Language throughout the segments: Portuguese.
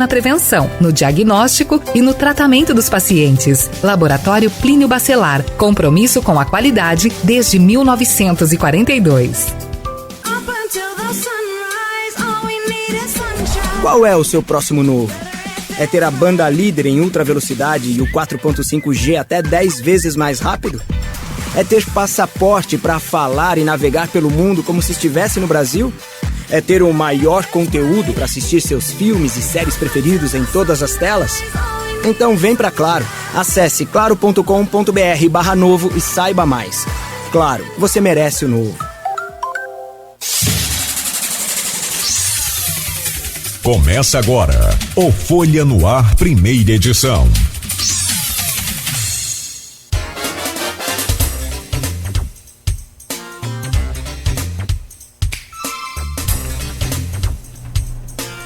na prevenção, no diagnóstico e no tratamento dos pacientes. Laboratório Plínio Bacelar, compromisso com a qualidade desde 1942. Qual é o seu próximo novo? É ter a banda líder em ultra velocidade e o 4.5G até 10 vezes mais rápido? É ter passaporte para falar e navegar pelo mundo como se estivesse no Brasil? É ter o maior conteúdo para assistir seus filmes e séries preferidos em todas as telas? Então vem pra Claro. Acesse claro.com.br/novo e saiba mais. Claro, você merece o novo. Começa agora o Folha no Ar, primeira edição.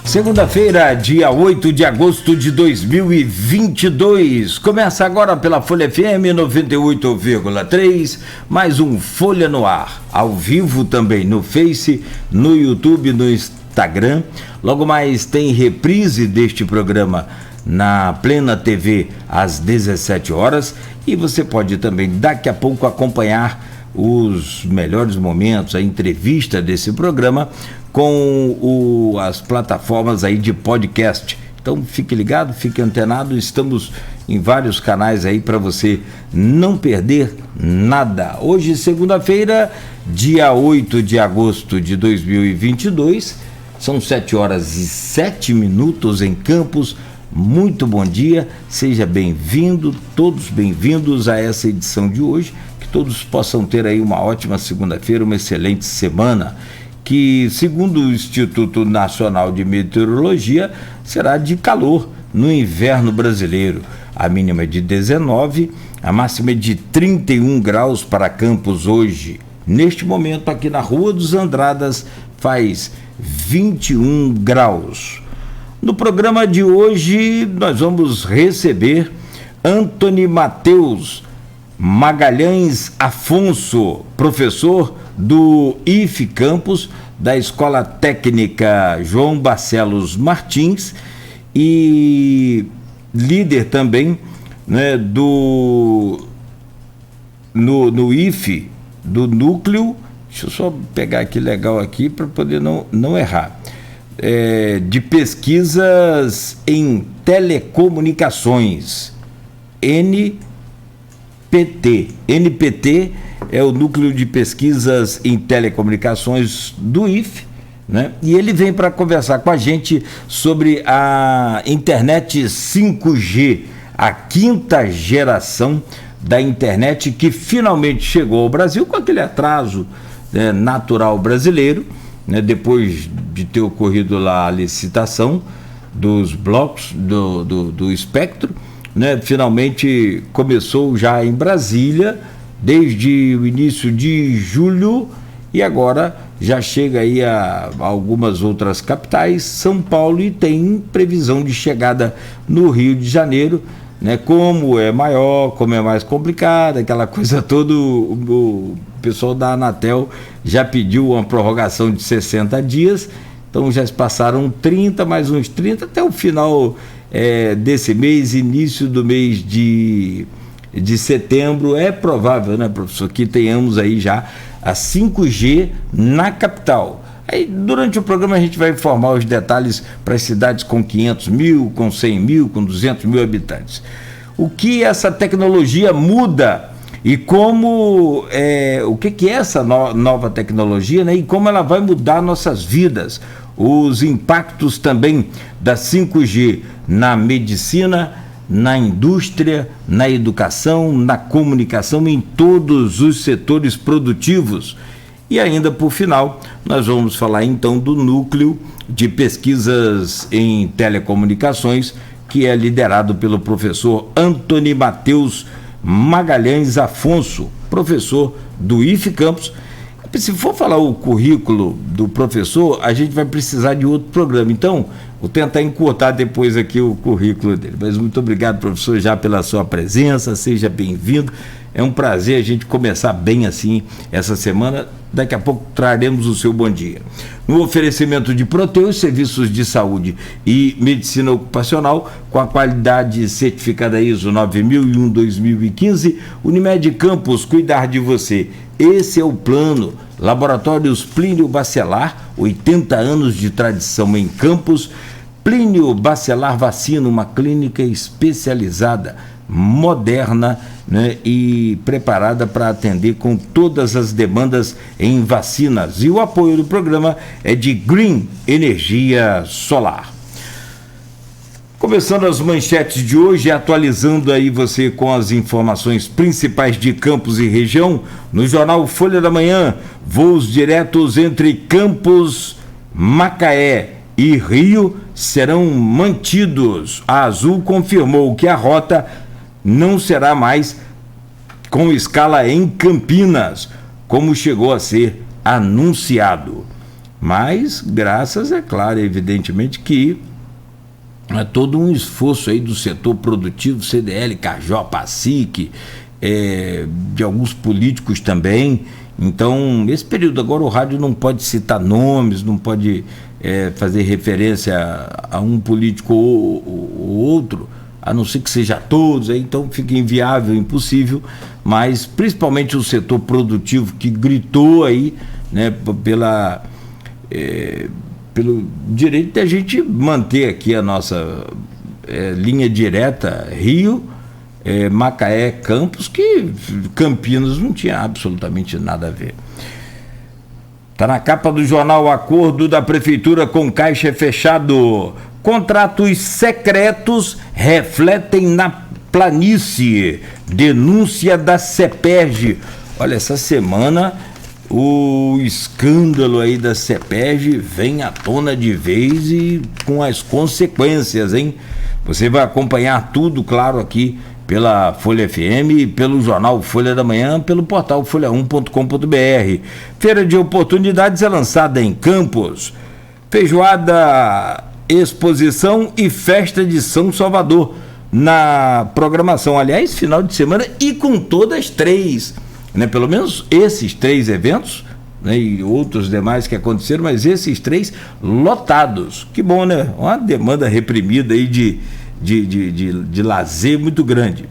Segunda-feira, dia 8 de agosto de 2022. Começa agora pela Folha FM 98,3, mais um Folha no Ar, ao vivo também no Face, no YouTube, no Instagram. Logo mais tem reprise deste programa na Plena TV às 17 horas e você pode também daqui a pouco acompanhar os melhores momentos, a entrevista desse programa com as plataformas aí de podcast. Então fique ligado, fique antenado, estamos em vários canais aí para você não perder nada. Hoje, segunda-feira, dia 8 de agosto de 2022, são 7 horas e 7 minutos em Campos. Muito bom dia, seja bem-vindo, todos bem-vindos a essa edição de hoje, que todos possam ter aí uma ótima segunda-feira, uma excelente semana, que, segundo o Instituto Nacional de Meteorologia, será de calor no inverno brasileiro. A mínima é de 19, a máxima é de 31 graus para Campos hoje. Neste momento, aqui na Rua dos Andradas, faz 21 graus. No programa de hoje, nós vamos receber Antony Matheus Magalhães Afonso, professor do IF Campos, da Escola Técnica João Barcelos Martins e líder também, né, no IF, do núcleo, deixa eu só pegar aqui legal aqui para poder não errar, de pesquisas em telecomunicações, NPT é o Núcleo de Pesquisas em Telecomunicações do IF, né? E ele vem para conversar com a gente sobre a internet 5G, a quinta geração da internet que finalmente chegou ao Brasil com aquele atraso, né, natural brasileiro, né, depois de ter ocorrido lá a licitação dos blocos do espectro, né, finalmente começou já em Brasília, desde o início de julho, e agora já chega aí a algumas outras capitais, São Paulo, e tem previsão de chegada no Rio de Janeiro, né? Como é maior, como é mais complicado, aquela coisa toda, o pessoal da Anatel já pediu uma prorrogação de 60 dias, então já se passaram 30, mais uns 30, até o final desse mês, início do mês de setembro, é provável, né, professor, que tenhamos aí já a 5G na capital. Aí, durante o programa, a gente vai informar os detalhes para as cidades com 500 mil, com 100 mil, com 200 mil habitantes. O que essa tecnologia muda e como, o que é essa nova tecnologia, né, e como ela vai mudar nossas vidas. Os impactos também da 5G na medicina, na indústria, na educação, na comunicação, em todos os setores produtivos. E ainda, por final, nós vamos falar então do Núcleo de Pesquisas em Telecomunicações, que é liderado pelo professor Antony Matheus Magalhães Afonso, professor do IF Campos, se for falar o currículo do professor, a gente vai precisar de outro programa. Então, vou tentar encurtar depois aqui o currículo dele. Mas muito obrigado, professor, já pela sua presença, seja bem-vindo. É um prazer a gente começar bem assim essa semana. Daqui a pouco traremos o seu bom dia. No oferecimento de Proteus, serviços de saúde e medicina ocupacional, com a qualidade certificada ISO 9001-2015, Unimed Campos, cuidar de você. Esse é o plano. Laboratórios Plínio Bacelar, 80 anos de tradição em Campos. Plínio Bacelar Vacina, uma clínica especializada, moderna, né, e preparada para atender com todas as demandas em vacinas. E o apoio do programa é de Green Energia Solar. Começando as manchetes de hoje, atualizando aí você com as informações principais de Campos e região, no jornal Folha da Manhã, voos diretos entre Campos, Macaé e Rio serão mantidos. A Azul confirmou que a rota não será mais com escala em Campinas, como chegou a ser anunciado. Mas, graças, é claro, evidentemente, que é todo um esforço aí do setor produtivo, CDL, Cajó, PASIC, de alguns políticos também. Então, nesse período agora o rádio não pode citar nomes, não pode fazer referência a um político ou outro, a não ser que seja todos, aí então fica inviável, impossível, mas principalmente o setor produtivo que gritou aí, né, pelo direito de a gente manter aqui a nossa linha direta Rio, Macaé, Campos, que Campinas não tinha absolutamente nada a ver. Está na capa do jornal: acordo da prefeitura com Caixa fechado. Contratos secretos refletem na planície. Denúncia da CEPERJ. Olha, essa semana o escândalo aí da CEPERJ vem à tona de vez e com as consequências, hein? Você vai acompanhar tudo, claro, aqui pela Folha FM, pelo jornal Folha da Manhã, pelo portal folha1.com.br. Feira de Oportunidades é lançada em Campos. Feijoada, exposição e festa de São Salvador na programação. Aliás, final de semana e com todas três, né? Pelo menos esses três eventos, né? E outros demais que aconteceram, mas esses três lotados. Que bom, né? Uma demanda reprimida aí de lazer muito grande.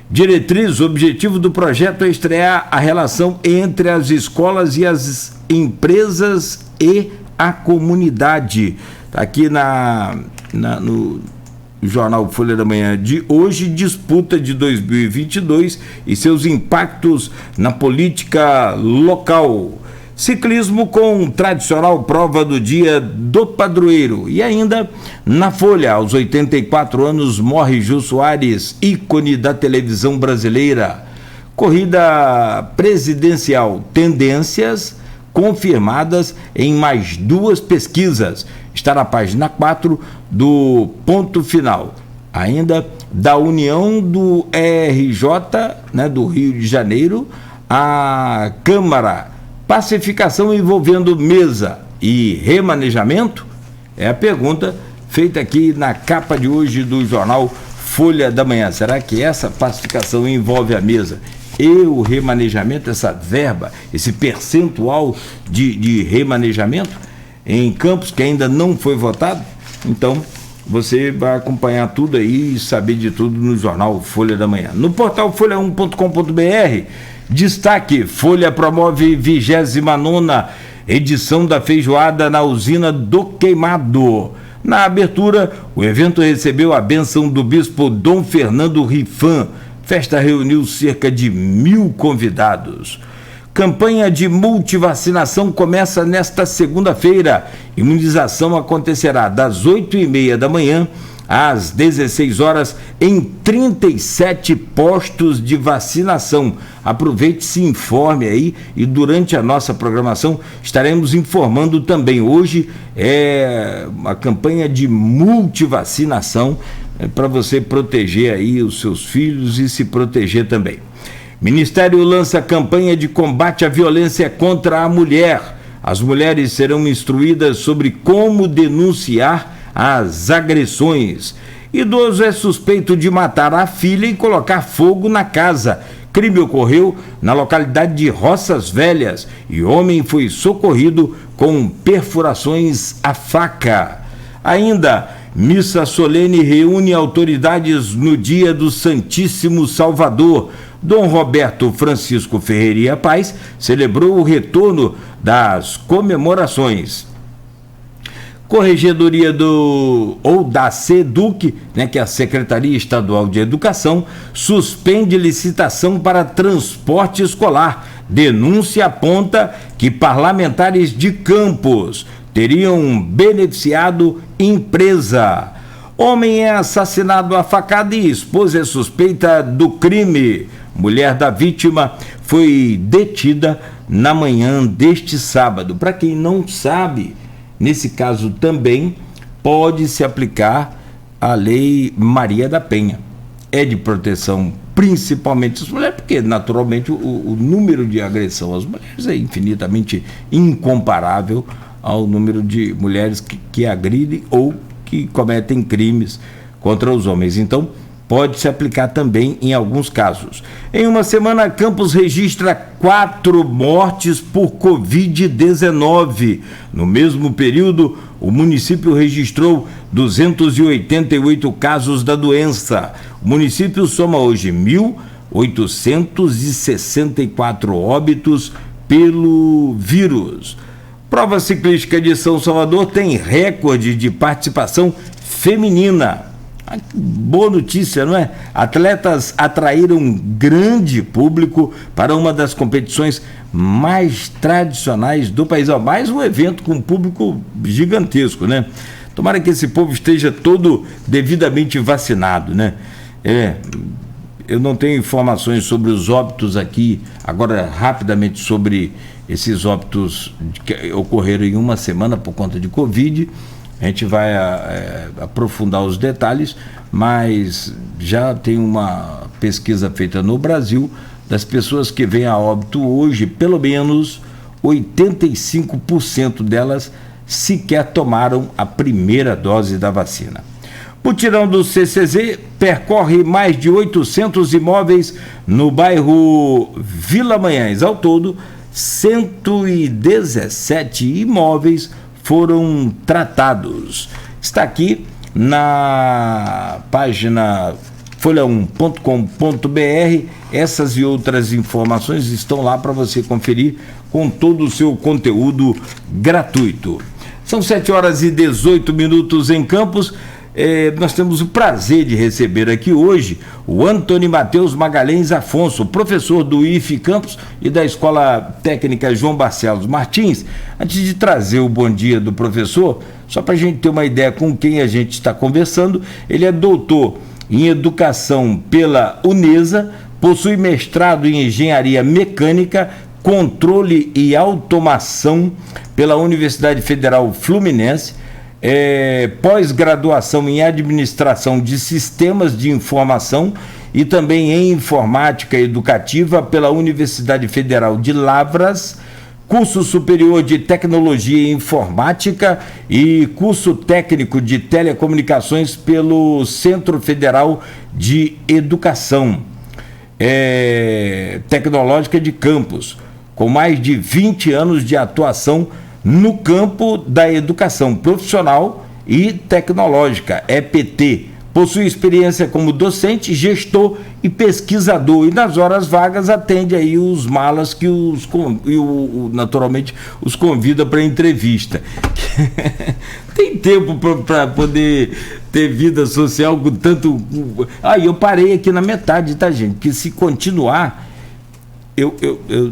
Diretriz: o objetivo do projeto é estrear a relação entre as escolas e as empresas e a comunidade. Está aqui no jornal Folha da Manhã de hoje: disputa de 2022 e seus impactos na política local. Ciclismo com tradicional prova do dia do padroeiro. E ainda na Folha, aos 84 anos morre Jô Soares, ícone da televisão brasileira. Corrida presidencial, tendências confirmadas em mais duas pesquisas. Está na página 4 do Ponto Final. Ainda da união do RJ, né, do Rio de Janeiro, a Câmara. Pacificação envolvendo mesa e remanejamento? É a pergunta feita aqui na capa de hoje do jornal Folha da Manhã. Será que essa pacificação envolve a mesa e o remanejamento, essa verba, esse percentual de remanejamento em Campos que ainda não foi votado? Então, você vai acompanhar tudo aí e saber de tudo no jornal Folha da Manhã. No portal folha1.com.br, destaque: Folha promove 29ª edição da feijoada na usina do Queimado. Na abertura, o evento recebeu a bênção do bispo Dom Fernando Rifan. Festa reuniu cerca de 1.000 convidados. Campanha de multivacinação começa nesta segunda-feira. Imunização acontecerá das 8h30 da manhã às 16 horas em 37 postos de vacinação. Aproveite, se informe aí, e durante a nossa programação estaremos informando também. Hoje é uma campanha de multivacinação para você proteger aí os seus filhos e se proteger também. Ministério lança campanha de combate à violência contra a mulher. As mulheres serão instruídas sobre como denunciar as agressões. Idoso é suspeito de matar a filha e colocar fogo na casa. Crime ocorreu na localidade de Roças Velhas e homem foi socorrido com perfurações à faca. Ainda, missa solene reúne autoridades no dia do Santíssimo Salvador. Dom Roberto Francisco Ferreira Paz celebrou o retorno das comemorações. Corregedoria da SEDUC, que é a Secretaria Estadual de Educação, suspende licitação para transporte escolar. Denúncia aponta que parlamentares de Campos teriam beneficiado empresa. Homem é assassinado a facada e esposa é suspeita do crime. Mulher da vítima foi detida na manhã deste sábado. Para quem não sabe, nesse caso também pode se aplicar a Lei Maria da Penha. É de proteção principalmente às mulheres, porque naturalmente o número de agressão às mulheres é infinitamente incomparável ao número de mulheres que agridem ou que cometem crimes contra os homens. Então, pode se aplicar também em alguns casos. Em uma semana, Campos registra 4 mortes por Covid-19. No mesmo período, o município registrou 288 casos da doença. O município soma hoje 1.864 óbitos pelo vírus. Prova ciclística de São Salvador tem recorde de participação feminina. Boa notícia, não é? Atletas atraíram um grande público para uma das competições mais tradicionais do país. Mais um evento com um público gigantesco, né? Tomara que esse povo esteja todo devidamente vacinado, né? Eu não tenho informações sobre os óbitos aqui, agora rapidamente sobre esses óbitos que ocorreram em uma semana por conta de Covid. A gente vai aprofundar os detalhes, mas já tem uma pesquisa feita no Brasil, das pessoas que vêm a óbito hoje, pelo menos 85% delas sequer tomaram a primeira dose da vacina. Mutirão do CCZ percorre mais de 800 imóveis no bairro Vila Manhães. Ao todo, 117 imóveis foram tratados. Está aqui na página folha1.com.br. Essas e outras informações estão lá para você conferir com todo o seu conteúdo gratuito. São 7h18 em Campos. Nós temos o prazer de receber aqui hoje o Antônio Matheus Magalhães Afonso, professor do IFE Campos e da Escola Técnica João Barcelos Martins. Antes de trazer o bom dia do professor, só para a gente ter uma ideia com quem a gente está conversando, ele é doutor em Educação pela Unesa, possui mestrado em Engenharia Mecânica, Controle e Automação pela Universidade Federal Fluminense, pós-graduação em Administração de Sistemas de Informação e também em Informática Educativa pela Universidade Federal de Lavras, curso superior de Tecnologia e Informática e curso técnico de Telecomunicações pelo Centro Federal de Educação Tecnológica de Campos, com mais de 20 anos de atuação no campo da educação profissional e tecnológica, EPT. Possui experiência como docente, gestor e pesquisador, e nas horas vagas atende aí os malas que naturalmente os convida para entrevista. Tem tempo para poder ter vida social com tanto... eu parei aqui na metade, tá, gente? Porque se continuar, eu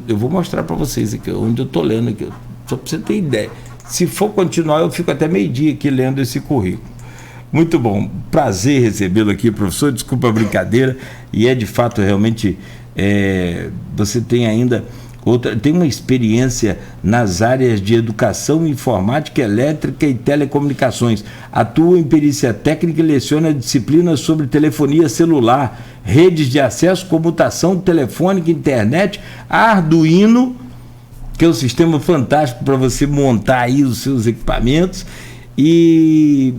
vou mostrar para vocês aqui onde eu tô lendo aqui, só para você ter ideia. Se for continuar, eu fico até meio-dia aqui lendo esse currículo. Muito bom, prazer recebê-lo aqui, professor. Desculpa a brincadeira, e de fato realmente você tem ainda tem uma experiência nas áreas de educação, informática, elétrica e telecomunicações. Atua em perícia técnica e leciona disciplinas sobre telefonia celular, redes de acesso, comutação telefônica, internet, Arduino, que é um sistema fantástico para você montar aí os seus equipamentos, e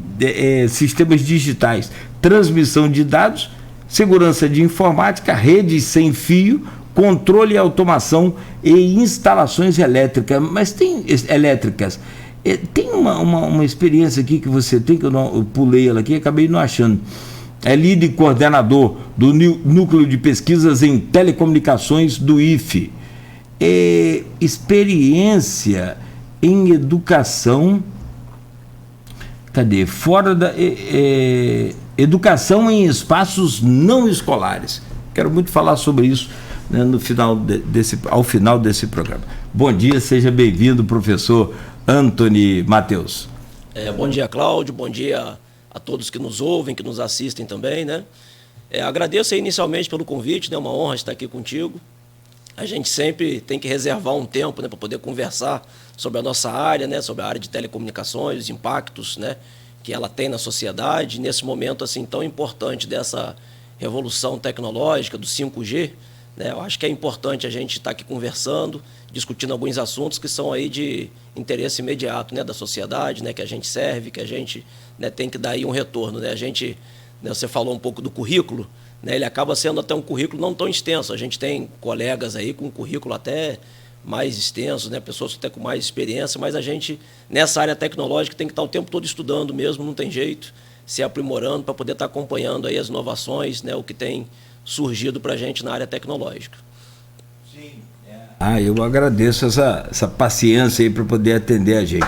sistemas digitais, transmissão de dados, segurança de informática, redes sem fio, controle e automação e instalações elétricas. Mas tem elétricas. Tem uma experiência aqui que você tem, que eu pulei ela aqui e acabei não achando. É líder e coordenador do Núcleo de Pesquisas em Telecomunicações do IFE. Experiência em educação. Cadê? Fora da educação em espaços não escolares. Quero muito falar sobre isso, né, ao final desse programa. Bom dia, seja bem-vindo, professor Antony Matheus. Bom dia, Cláudio. Bom dia a todos que nos ouvem, que nos assistem também, né? Agradeço aí inicialmente pelo convite, né? Uma honra estar aqui contigo. A gente sempre tem que reservar um tempo, né, para poder conversar sobre a nossa área, né, sobre a área de telecomunicações, os impactos, né, que ela tem na sociedade. Nesse momento assim tão importante dessa revolução tecnológica do 5G, né, eu acho que é importante a gente estar aqui conversando, discutindo alguns assuntos que são aí de interesse imediato, né, da sociedade, né, que a gente serve, que a gente, né, tem que dar aí um retorno, né? A gente, né, você falou um pouco do currículo, né, ele acaba sendo até um currículo não tão extenso. A gente tem colegas aí com um currículo até mais extenso, né, pessoas até com mais experiência, mas a gente, nessa área tecnológica, tem que estar o tempo todo estudando mesmo, não tem jeito, se aprimorando para poder estar acompanhando aí as inovações, né, o que tem surgido para a gente na área tecnológica. Sim. Eu agradeço essa paciência aí para poder atender a gente.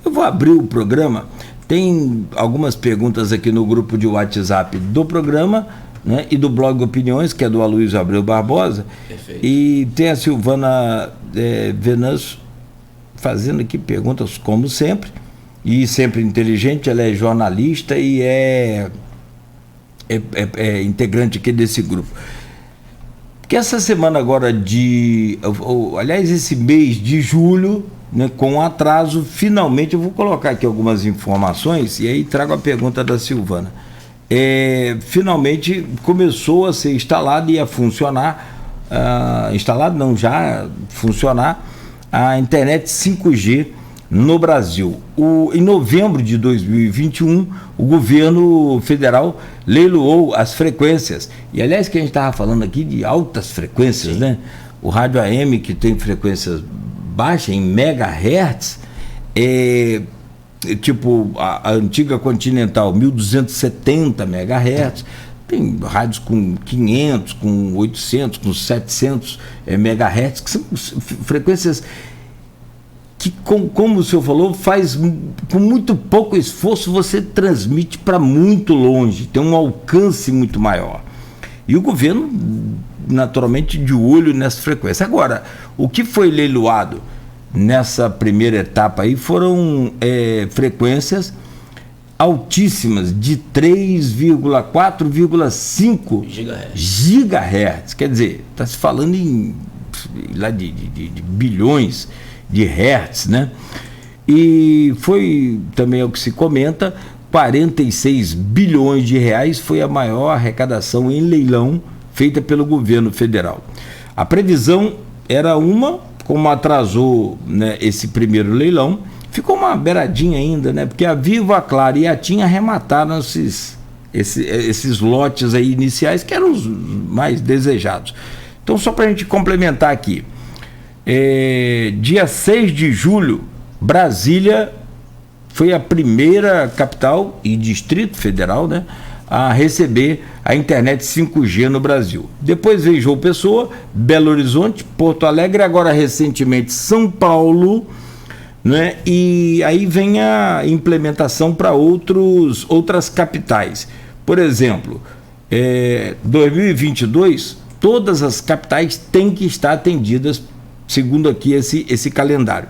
Eu vou abrir o programa, tem algumas perguntas aqui no grupo de WhatsApp do programa, né, e do blog Opiniões, que é do Aloysio Abreu Barbosa. Perfeito. E tem a Silvana Venâncio fazendo aqui perguntas, como sempre, e sempre inteligente. Ela é jornalista e é integrante aqui desse grupo. Porque essa semana agora aliás, esse mês de julho, né, com atraso, finalmente eu vou colocar aqui algumas informações e aí trago a pergunta da Silvana. Finalmente começou a ser instalado e a funcionar, já funcionar a internet 5G no Brasil. Em novembro de 2021, o governo federal leiloou as frequências, e aliás que a gente estava falando aqui de altas frequências, né? O rádio AM, que tem frequências baixas em megahertz, tipo a antiga Continental, 1270 MHz, tem rádios com 500, com 800, com 700 MHz, que são frequências que, como o senhor falou, com muito pouco esforço você transmite para muito longe, tem um alcance muito maior. E o governo, naturalmente, de olho nessa frequência. Agora, o que foi leiloado nessa primeira etapa aí foram frequências altíssimas de 3,4,5 gigahertz. Quer dizer, está se falando de bilhões de hertz, né? E foi também o que se comenta, 46 bilhões de reais foi a maior arrecadação em leilão feita pelo governo federal. A previsão era como atrasou, né, esse primeiro leilão, ficou uma beiradinha ainda, né? Porque a Vivo, a Claro e a TIM arremataram esses lotes aí iniciais, que eram os mais desejados. Então, só para a gente complementar aqui, dia 6 de julho, Brasília foi a primeira capital e distrito federal, né, a receber a internet 5G no Brasil. Depois veio João Pessoa, Belo Horizonte, Porto Alegre, agora recentemente São Paulo, né? E aí vem a implementação para outras capitais. Por exemplo, 2022, todas as capitais têm que estar atendidas, segundo aqui esse calendário.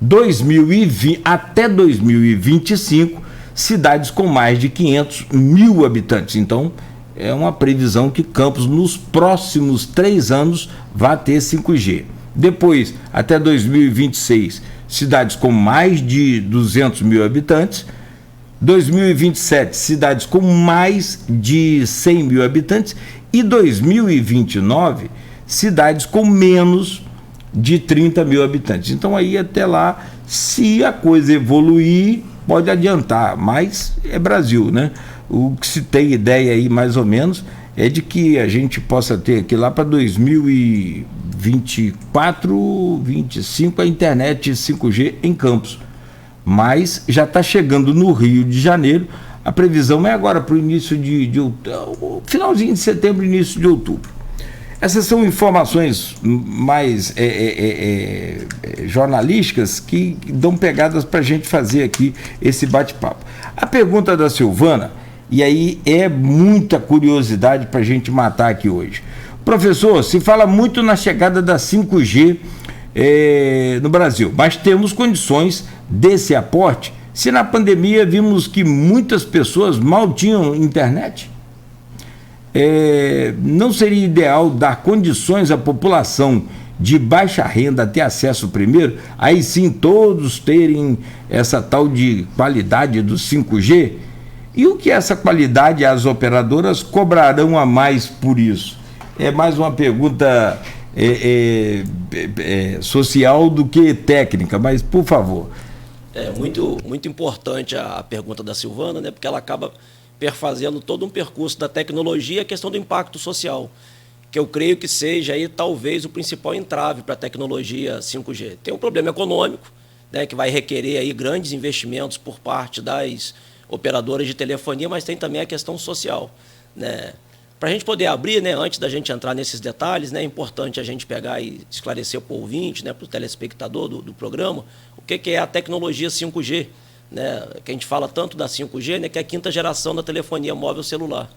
2020, até 2025, cidades com mais de 500 mil habitantes. Então, é uma previsão que Campos, nos próximos 3 anos, vai ter 5G. Depois, até 2026, cidades com mais de 200 mil habitantes. 2027, cidades com mais de 100 mil habitantes. E 2029, cidades com menos de 30 mil habitantes. Então aí até lá, se a coisa evoluir, pode adiantar, mas é Brasil, né? O que se tem ideia aí, mais ou menos, é de que a gente possa ter aqui lá para 2024, 25 a internet 5G em Campos. Mas já está chegando no Rio de Janeiro. A previsão é agora para o início de finalzinho de setembro, início de outubro. Essas são informações mais jornalísticas que dão pegadas para a gente fazer aqui esse bate-papo. A pergunta da Silvana, e aí é muita curiosidade para a gente matar aqui hoje. Professor, se fala muito na chegada da 5G no Brasil, mas temos condições desse aporte? Se na pandemia vimos que muitas pessoas mal tinham internet? Não seria ideal dar condições à população de baixa renda a ter acesso primeiro? Aí sim todos terem essa tal de qualidade do 5G? E o que essa qualidade as operadoras cobrarão a mais por isso? É mais uma pergunta social do que técnica, mas por favor. É muito importante a pergunta da Silvana, né? Porque ela acaba perfazendo todo um percurso da tecnologia e a questão do impacto social, que eu creio que seja aí talvez o principal entrave para a tecnologia 5G. Tem um problema econômico, né, que vai requerer aí grandes investimentos por parte das operadoras de telefonia, mas tem também a questão social, né? Para a gente poder abrir, né, antes da gente entrar nesses detalhes, né, é importante a gente pegar e esclarecer para o ouvinte, né, para o telespectador do programa, o que é a tecnologia 5G, né, que a gente fala tanto da 5G, né, que é a quinta geração da telefonia móvel celular.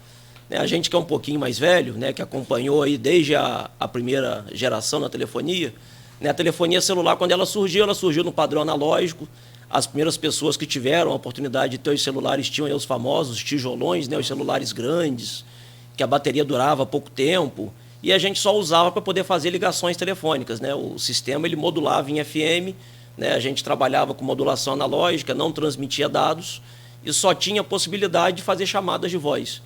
Né, a gente que é um pouquinho mais velho, né, que acompanhou aí desde a primeira geração da telefonia, né, a telefonia celular, quando ela surgiu no padrão analógico. As primeiras pessoas que tiveram a oportunidade de ter os celulares tinham aí os famosos tijolões, né, os celulares grandes, que a bateria durava pouco tempo, e a gente só usava para poder fazer ligações telefônicas, né? O sistema ele modulava em FM, né? A gente trabalhava com modulação analógica, não transmitia dados, e só tinha a possibilidade de fazer chamadas de voz.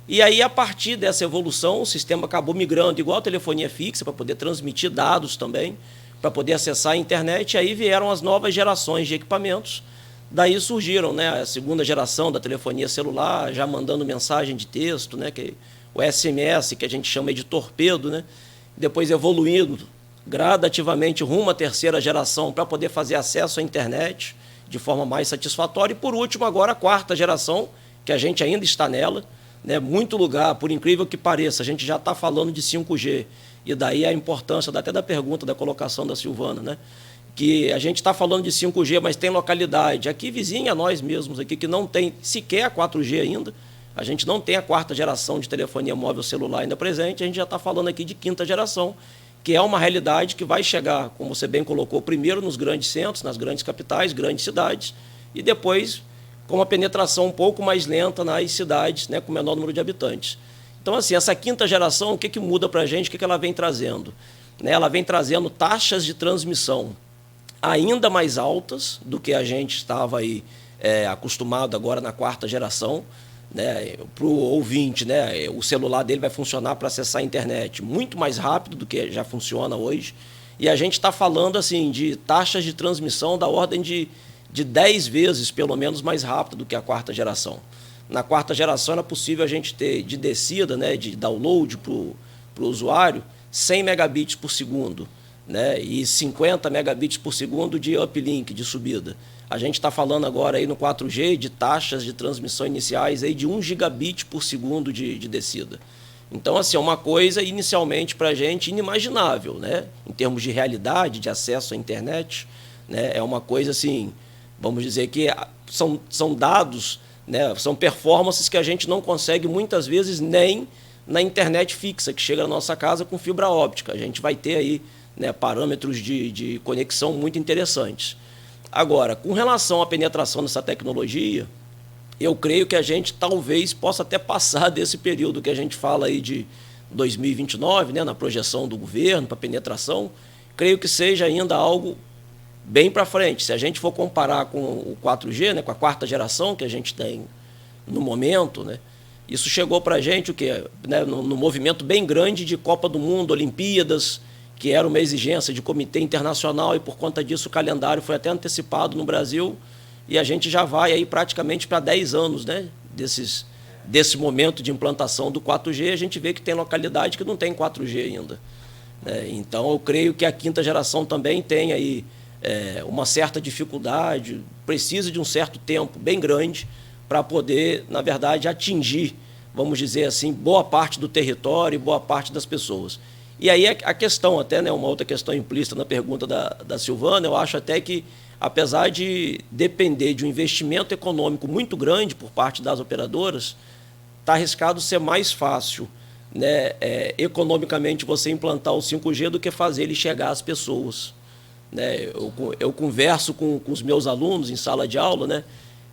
E aí, a partir dessa evolução, o sistema acabou migrando, igual a telefonia fixa, para poder transmitir dados também, para poder acessar a internet, e aí vieram as novas gerações de equipamentos. Daí surgiram, né, a segunda geração da telefonia celular, já mandando mensagem de texto, né, que o SMS, que a gente chama de torpedo, né, depois evoluindo gradativamente rumo à terceira geração para poder fazer acesso à internet de forma mais satisfatória. E, por último, agora a quarta geração, que a gente ainda está nela, né, muito lugar, por incrível que pareça, a gente já está falando de 5G. E daí a importância até da pergunta, da colocação da Silvana, né, que a gente está falando de 5G, mas tem localidade aqui vizinha a nós mesmos, aqui, que não tem sequer a 4G ainda. A gente não tem a quarta geração de telefonia móvel celular ainda presente, a gente já está falando aqui de quinta geração, que é uma realidade que vai chegar, como você bem colocou, primeiro nos grandes centros, nas grandes capitais, grandes cidades, e depois com uma penetração um pouco mais lenta nas cidades, né, com menor número de habitantes. Então, assim, essa quinta geração, o que muda para a gente, o que ela vem trazendo? Né, ela vem trazendo taxas de transmissão ainda mais altas do que a gente estava aí, acostumado agora na quarta geração. Né, para o ouvinte, né, o celular dele vai funcionar para acessar a internet muito mais rápido do que já funciona hoje. E a gente está falando assim, de taxas de transmissão da ordem de 10 vezes, pelo menos, mais rápido do que a quarta geração. Na quarta geração era possível a gente ter de descida, né, de download para o usuário, 100 megabits por segundo, né, e 50 megabits por segundo de uplink, de subida. A gente está falando agora aí no 4G de taxas de transmissão iniciais aí de 1 gigabit por segundo de descida. Então, assim, é uma coisa inicialmente para a gente inimaginável, né? Em termos de realidade, de acesso à internet, né? É uma coisa assim, vamos dizer que são dados, né? São performances que a gente não consegue muitas vezes nem na internet fixa, que chega na nossa casa com fibra óptica. A gente vai ter aí, né, parâmetros de conexão muito interessantes. Agora, com relação à penetração dessa tecnologia, eu creio que a gente talvez possa até passar desse período que a gente fala aí de 2029, né, na projeção do governo para penetração. creio que seja ainda algo bem para frente. Se a gente for comparar com o 4G, né, com a 4ª geração que a gente tem no momento, né, isso chegou para a gente né, no movimento bem grande de Copa do Mundo, Olimpíadas, que era uma exigência de comitê internacional, e por conta disso o calendário foi até antecipado no Brasil, e a gente já vai aí praticamente para 10 anos, né, desse momento de implantação do 4G. A gente vê que tem localidade que não tem 4G ainda, né? Então eu creio que a 5ª geração também tem aí uma certa dificuldade, precisa de um certo tempo bem grande para poder, na verdade, atingir, vamos dizer assim, boa parte do território e boa parte das pessoas. E aí a questão até, né, uma outra questão implícita na pergunta da Silvana, eu acho até que, apesar de depender de um investimento econômico muito grande por parte das operadoras, está arriscado ser mais fácil, né, economicamente você implantar o 5G do que fazer ele chegar às pessoas, né? Eu converso com os meus alunos em sala de aula, né,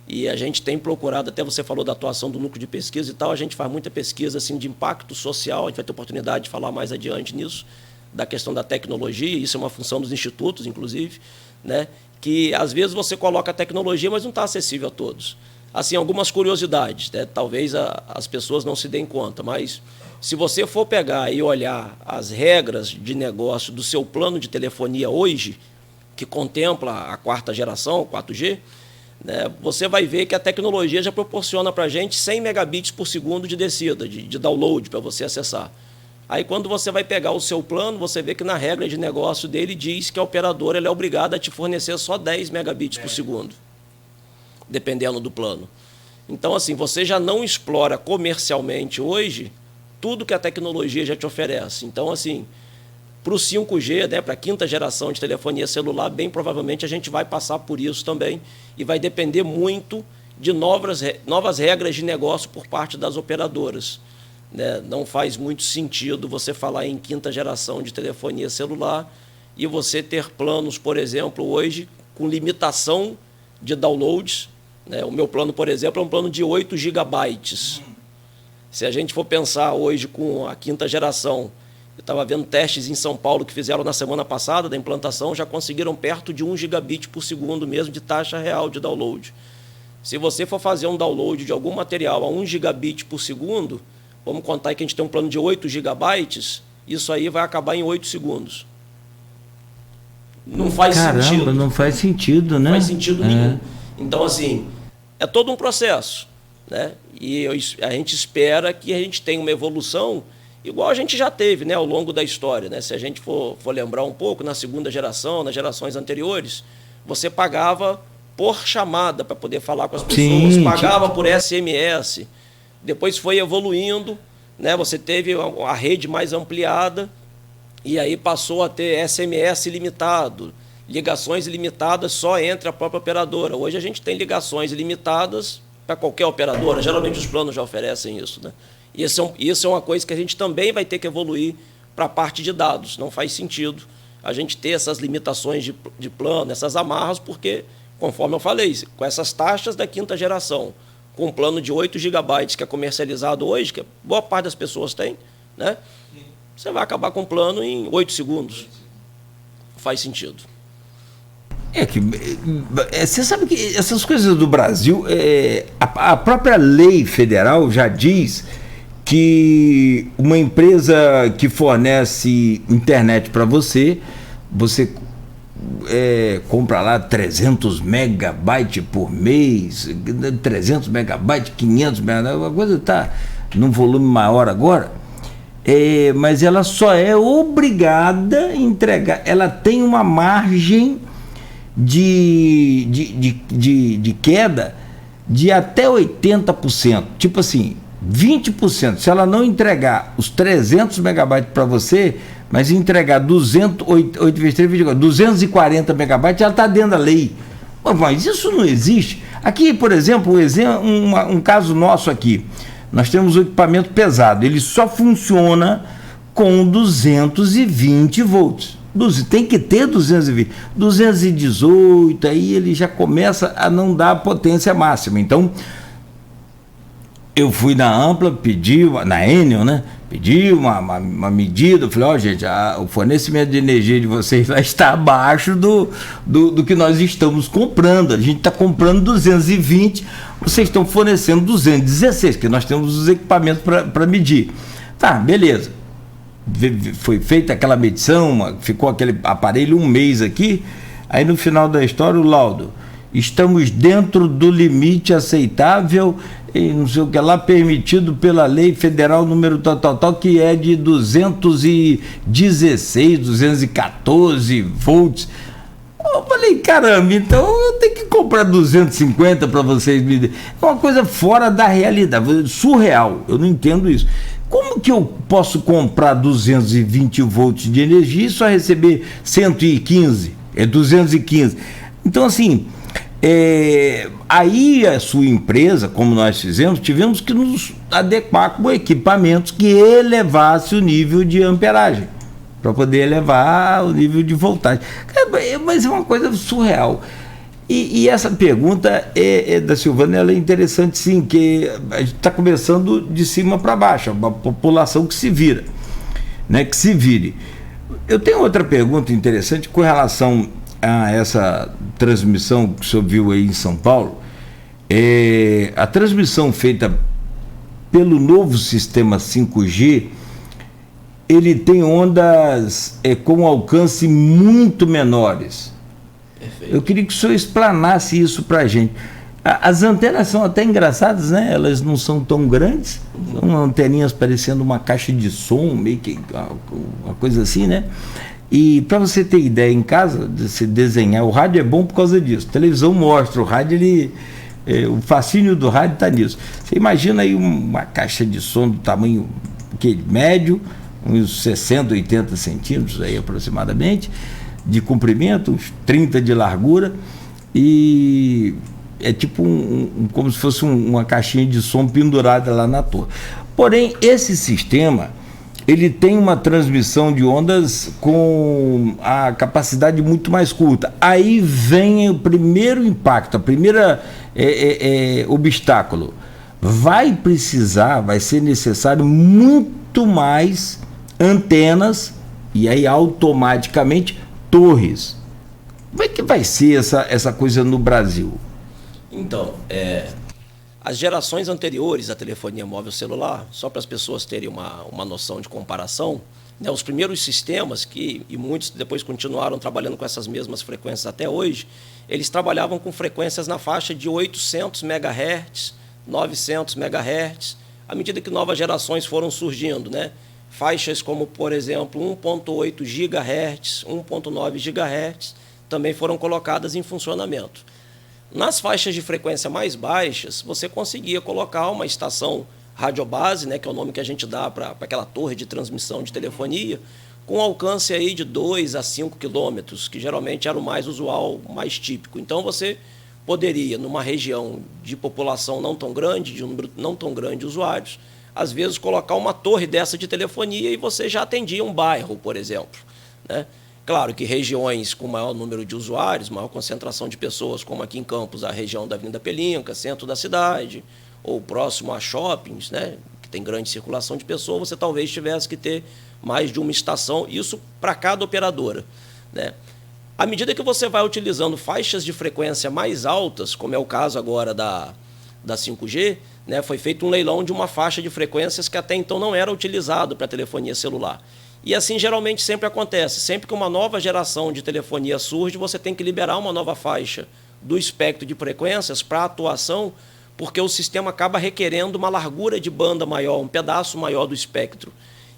e a gente tem procurado, até você falou da atuação do núcleo de pesquisa e tal, a gente faz muita pesquisa assim, de impacto social, a gente vai ter oportunidade de falar mais adiante nisso, da questão da tecnologia, isso é uma função dos institutos, inclusive, né, que às vezes você coloca a tecnologia, mas não está acessível a todos. Assim, algumas curiosidades, né, talvez as pessoas não se deem conta, mas se você for pegar e olhar as regras de negócio do seu plano de telefonia hoje, que contempla a 4ª geração, o 4G, né, você vai ver que a tecnologia já proporciona para a gente 100 megabits por segundo de descida, de download para você acessar. Aí quando você vai pegar o seu plano, você vê que na regra de negócio dele diz que a operadora ela é obrigada a te fornecer só 10 megabits por segundo, dependendo do plano. Então, assim, você já não explora comercialmente hoje tudo que a tecnologia já te oferece. Então, assim, para o 5G, né, para a 5ª geração de telefonia celular, bem provavelmente a gente vai passar por isso também, e vai depender muito de novas regras de negócio por parte das operadoras, né? Não faz muito sentido você falar em 5ª geração de telefonia celular e você ter planos, por exemplo, hoje com limitação de downloads, né? O meu plano, por exemplo, é um plano de 8 gigabytes. Se a gente for pensar hoje com a 5ª geração, eu estava vendo testes em São Paulo que fizeram na semana passada da implantação, já conseguiram perto de 1 gigabit por segundo mesmo de taxa real de download. Se você for fazer um download de algum material a 1 gigabit por segundo, vamos contar que a gente tem um plano de 8 gigabytes, isso aí vai acabar em 8 segundos. Não faz sentido. Não faz sentido, né? Não faz sentido nenhum. Então, assim, é todo um processo, né? E a gente espera que a gente tenha uma evolução igual a gente já teve, né, ao longo da história, né? Se a gente for lembrar um pouco, na 2ª geração, nas gerações anteriores, você pagava por chamada para poder falar com as pessoas, pagava por SMS, depois foi evoluindo, né? Você teve a rede mais ampliada e aí passou a ter SMS ilimitado, ligações ilimitadas só entre a própria operadora. Hoje a gente tem ligações ilimitadas para qualquer operadora, geralmente os planos já oferecem isso, né? Isso é uma coisa que a gente também vai ter que evoluir para a parte de dados. Não faz sentido a gente ter essas limitações de plano, essas amarras, porque, conforme eu falei, com essas taxas da 5ª geração, com um plano de 8 gigabytes que é comercializado hoje, que boa parte das pessoas tem, né? Você vai acabar com o plano em 8 segundos. Faz sentido. Você sabe que essas coisas do Brasil, a própria lei federal já diz que uma empresa que fornece internet para você compra lá 300 megabytes por mês, 300 megabytes, 500 megabytes, a coisa está num volume maior agora, mas ela só é obrigada a entregar, ela tem uma margem de queda de até 80%, tipo assim, 20%, se ela não entregar os 300 megabytes para você, mas entregar 240 megabytes, ela está dentro da lei. Mas isso não existe. Aqui, por exemplo, um caso nosso aqui, nós temos um equipamento pesado, ele só funciona com 220 volts. Tem que ter 220, 218, aí ele já começa a não dar a potência máxima. Então, eu fui na Ampla, pedi, na Enel, né? Pedi uma medida, falei, gente, o fornecimento de energia de vocês vai estar abaixo do que nós estamos comprando. A gente está comprando 220, vocês estão fornecendo 216, que nós temos os equipamentos para medir. Tá, beleza. Foi feita aquela medição, ficou aquele aparelho um mês aqui, aí no final da história o laudo. Estamos dentro do limite aceitável e não sei o que lá, permitido pela lei federal número tal, que é de 216, 214 volts. Eu falei, caramba, então eu tenho que comprar 250 para vocês me darem. É uma coisa fora da realidade, surreal, eu não entendo isso. Como que eu posso comprar 220 volts de energia e só receber 115? É 215. Então, assim, aí a sua empresa, como nós fizemos, tivemos que nos adequar com equipamentos que elevasse o nível de amperagem, para poder elevar o nível de voltagem. Mas é uma coisa surreal. E essa pergunta da Silvana, ela é interessante, sim, que a gente está começando de cima para baixo, uma população que se vira, né, que se vire. Eu tenho outra pergunta interessante com relação a essa transmissão que o senhor viu aí em São Paulo. A transmissão feita pelo novo sistema 5G, ele tem ondas com alcance muito menores. Perfeito. Eu queria que o senhor explanasse isso para a gente. As antenas são até engraçadas, né? Elas não são tão grandes, são anteninhas parecendo uma caixa de som, meio que uma coisa assim, né? E para você ter ideia, em casa, de se desenhar, o rádio é bom por causa disso. A televisão mostra, o rádio, o fascínio do rádio está nisso. Você imagina aí uma caixa de som do tamanho médio, uns 60, 80 centímetros aí aproximadamente, de comprimento, uns 30 de largura, e é tipo como se fosse uma caixinha de som pendurada lá na torre. Porém, esse sistema, ele tem uma transmissão de ondas com a capacidade muito mais curta. Aí vem o primeiro impacto, a primeira obstáculo. Vai ser necessário muito mais antenas, e aí automaticamente torres. Como é que vai ser essa coisa no Brasil? Então, as gerações anteriores à telefonia móvel celular, só para as pessoas terem uma noção de comparação, né, os primeiros sistemas, e muitos depois continuaram trabalhando com essas mesmas frequências até hoje, eles trabalhavam com frequências na faixa de 800 MHz, 900 MHz, à medida que novas gerações foram surgindo, né? Faixas como, por exemplo, 1.8 GHz, 1.9 GHz, também foram colocadas em funcionamento. Nas faixas de frequência mais baixas, você conseguia colocar uma estação radiobase, né, que é o nome que a gente dá para aquela torre de transmissão de telefonia, com alcance aí de 2 a 5 quilômetros, que geralmente era o mais usual, o mais típico. Então, você poderia, numa região de população não tão grande, de um número não tão grande de usuários, às vezes colocar uma torre dessa de telefonia e você já atendia um bairro, por exemplo, né? Claro que regiões com maior número de usuários, maior concentração de pessoas, como aqui em Campos, a região da Avenida Pelinca, centro da cidade, ou próximo a shoppings, né, que tem grande circulação de pessoas, você talvez tivesse que ter mais de uma estação, isso para cada operadora, né? À medida que você vai utilizando faixas de frequência mais altas, como é o caso agora da 5G, né, foi feito um leilão de uma faixa de frequências que até então não era utilizado para telefonia celular. E assim geralmente sempre acontece. Sempre que uma nova geração de telefonia surge, você tem que liberar uma nova faixa do espectro de frequências para atuação, porque o sistema acaba requerendo uma largura de banda maior, um pedaço maior do espectro.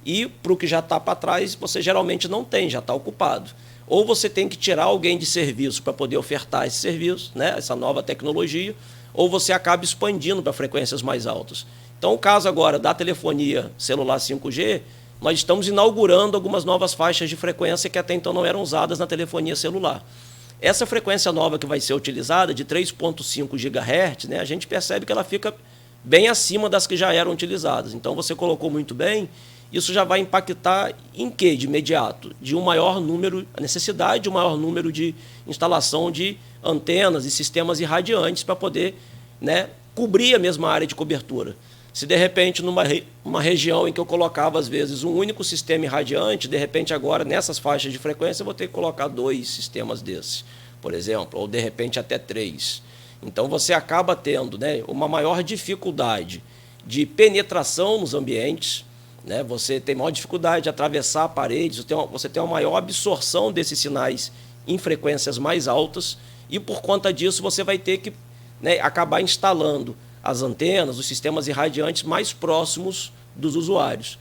E para o que já está para trás, você geralmente não tem, já está ocupado. Ou você tem que tirar alguém de serviço para poder ofertar esse serviço, né, essa nova tecnologia, ou você acaba expandindo para frequências mais altas. Então, o caso agora da telefonia celular 5G, nós estamos inaugurando algumas novas faixas de frequência que até então não eram usadas na telefonia celular. Essa frequência nova que vai ser utilizada, de 3.5 GHz, né, a gente percebe que ela fica bem acima das que já eram utilizadas. Então, você colocou muito bem, isso já vai impactar em quê, de imediato? De um maior número, a necessidade de um maior número de instalação de antenas e sistemas irradiantes para poder, né, cobrir a mesma área de cobertura. Se de repente uma região em que eu colocava às vezes um único sistema irradiante, de repente agora nessas faixas de frequência eu vou ter que colocar 2 sistemas desses, por exemplo, ou de repente até 3. Então você acaba tendo, né, uma maior dificuldade de penetração nos ambientes, né? Você tem maior dificuldade de atravessar paredes, você tem uma maior absorção desses sinais em frequências mais altas e por conta disso você vai ter que, né, acabar instalando as antenas, os sistemas irradiantes mais próximos dos usuários.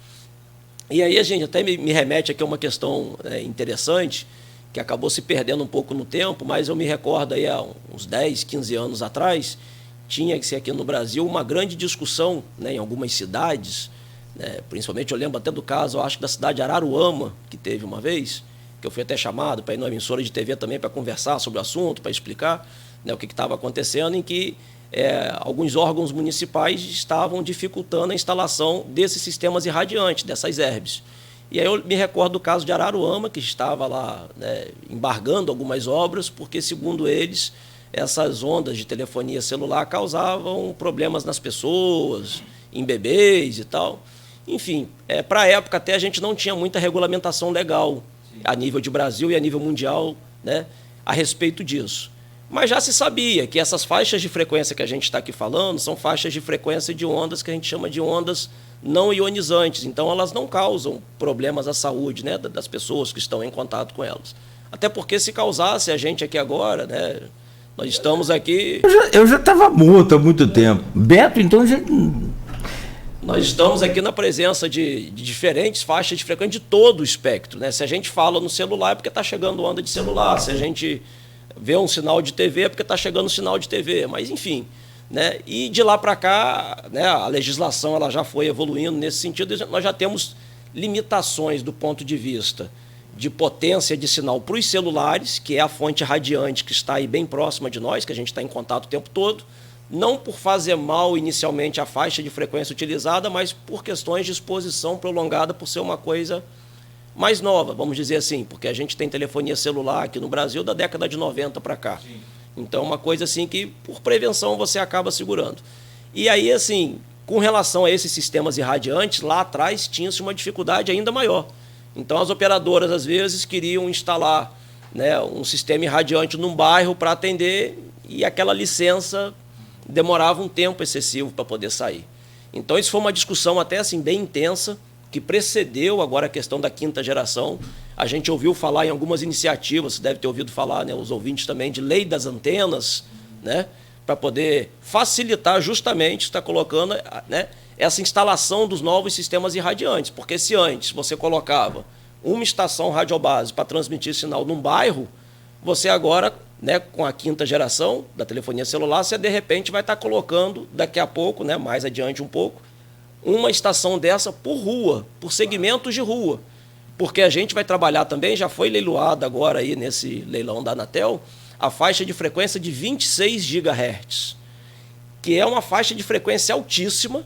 E aí a gente até me remete aqui a uma questão, né, interessante, que acabou se perdendo um pouco no tempo, mas eu me recordo aí há uns 10, 15 anos atrás, tinha que ser aqui no Brasil uma grande discussão, né, em algumas cidades, né, principalmente eu lembro até do caso, eu acho que da cidade de Araruama, que teve uma vez, que eu fui até chamado para ir numa emissora de TV também para conversar sobre o assunto, para explicar, né, o que estava acontecendo, em que alguns órgãos municipais estavam dificultando a instalação desses sistemas irradiantes, dessas ERBs. E aí eu me recordo do caso de Araruama, que estava lá, né, embargando algumas obras, porque, segundo eles, essas ondas de telefonia celular causavam problemas nas pessoas, em bebês e tal. Enfim, para a época até a gente não tinha muita regulamentação legal a nível de Brasil e a nível mundial, né, a respeito disso. Mas já se sabia que essas faixas de frequência que a gente está aqui falando são faixas de frequência de ondas que a gente chama de ondas não ionizantes. Então, elas não causam problemas à saúde, né, das pessoas que estão em contato com elas. Até porque se causasse a gente aqui agora, né, nós estamos aqui... Eu já estava morto há muito tempo. Beto, então já... Nós estamos aqui na presença de diferentes faixas de frequência de todo o espectro, né? Se a gente fala no celular é porque está chegando onda de celular, se a gente vê um sinal de TV é porque está chegando um sinal de TV, mas enfim, né? E de lá para cá, né, a legislação ela já foi evoluindo nesse sentido, nós já temos limitações do ponto de vista de potência de sinal para os celulares, que é a fonte radiante que está aí bem próxima de nós, que a gente está em contato o tempo todo, não por fazer mal inicialmente a faixa de frequência utilizada, mas por questões de exposição prolongada, por ser uma coisa mais nova, vamos dizer assim, porque a gente tem telefonia celular aqui no Brasil da década de 90 para cá. Sim. Então, uma coisa assim que, por prevenção, você acaba segurando. E aí, assim, com relação a esses sistemas irradiantes, lá atrás tinha-se uma dificuldade ainda maior. Então, as operadoras, às vezes, queriam instalar, né, um sistema irradiante num bairro para atender e aquela licença demorava um tempo excessivo para poder sair. Então, isso foi uma discussão até assim bem intensa, que precedeu agora a questão da 5ª geração. A gente ouviu falar em algumas iniciativas, você deve ter ouvido falar, né, os ouvintes também, de lei das antenas, né, para poder facilitar justamente, está colocando, né, essa instalação dos novos sistemas irradiantes. Porque se antes você colocava uma estação radiobase para transmitir sinal num bairro, você agora, né, com a 5ª geração da telefonia celular, você de repente vai estar colocando, daqui a pouco, né, mais adiante um pouco, uma estação dessa por rua, por segmentos de rua. Porque a gente vai trabalhar também, já foi leiloada agora aí nesse leilão da Anatel, a faixa de frequência de 26 GHz, que é uma faixa de frequência altíssima,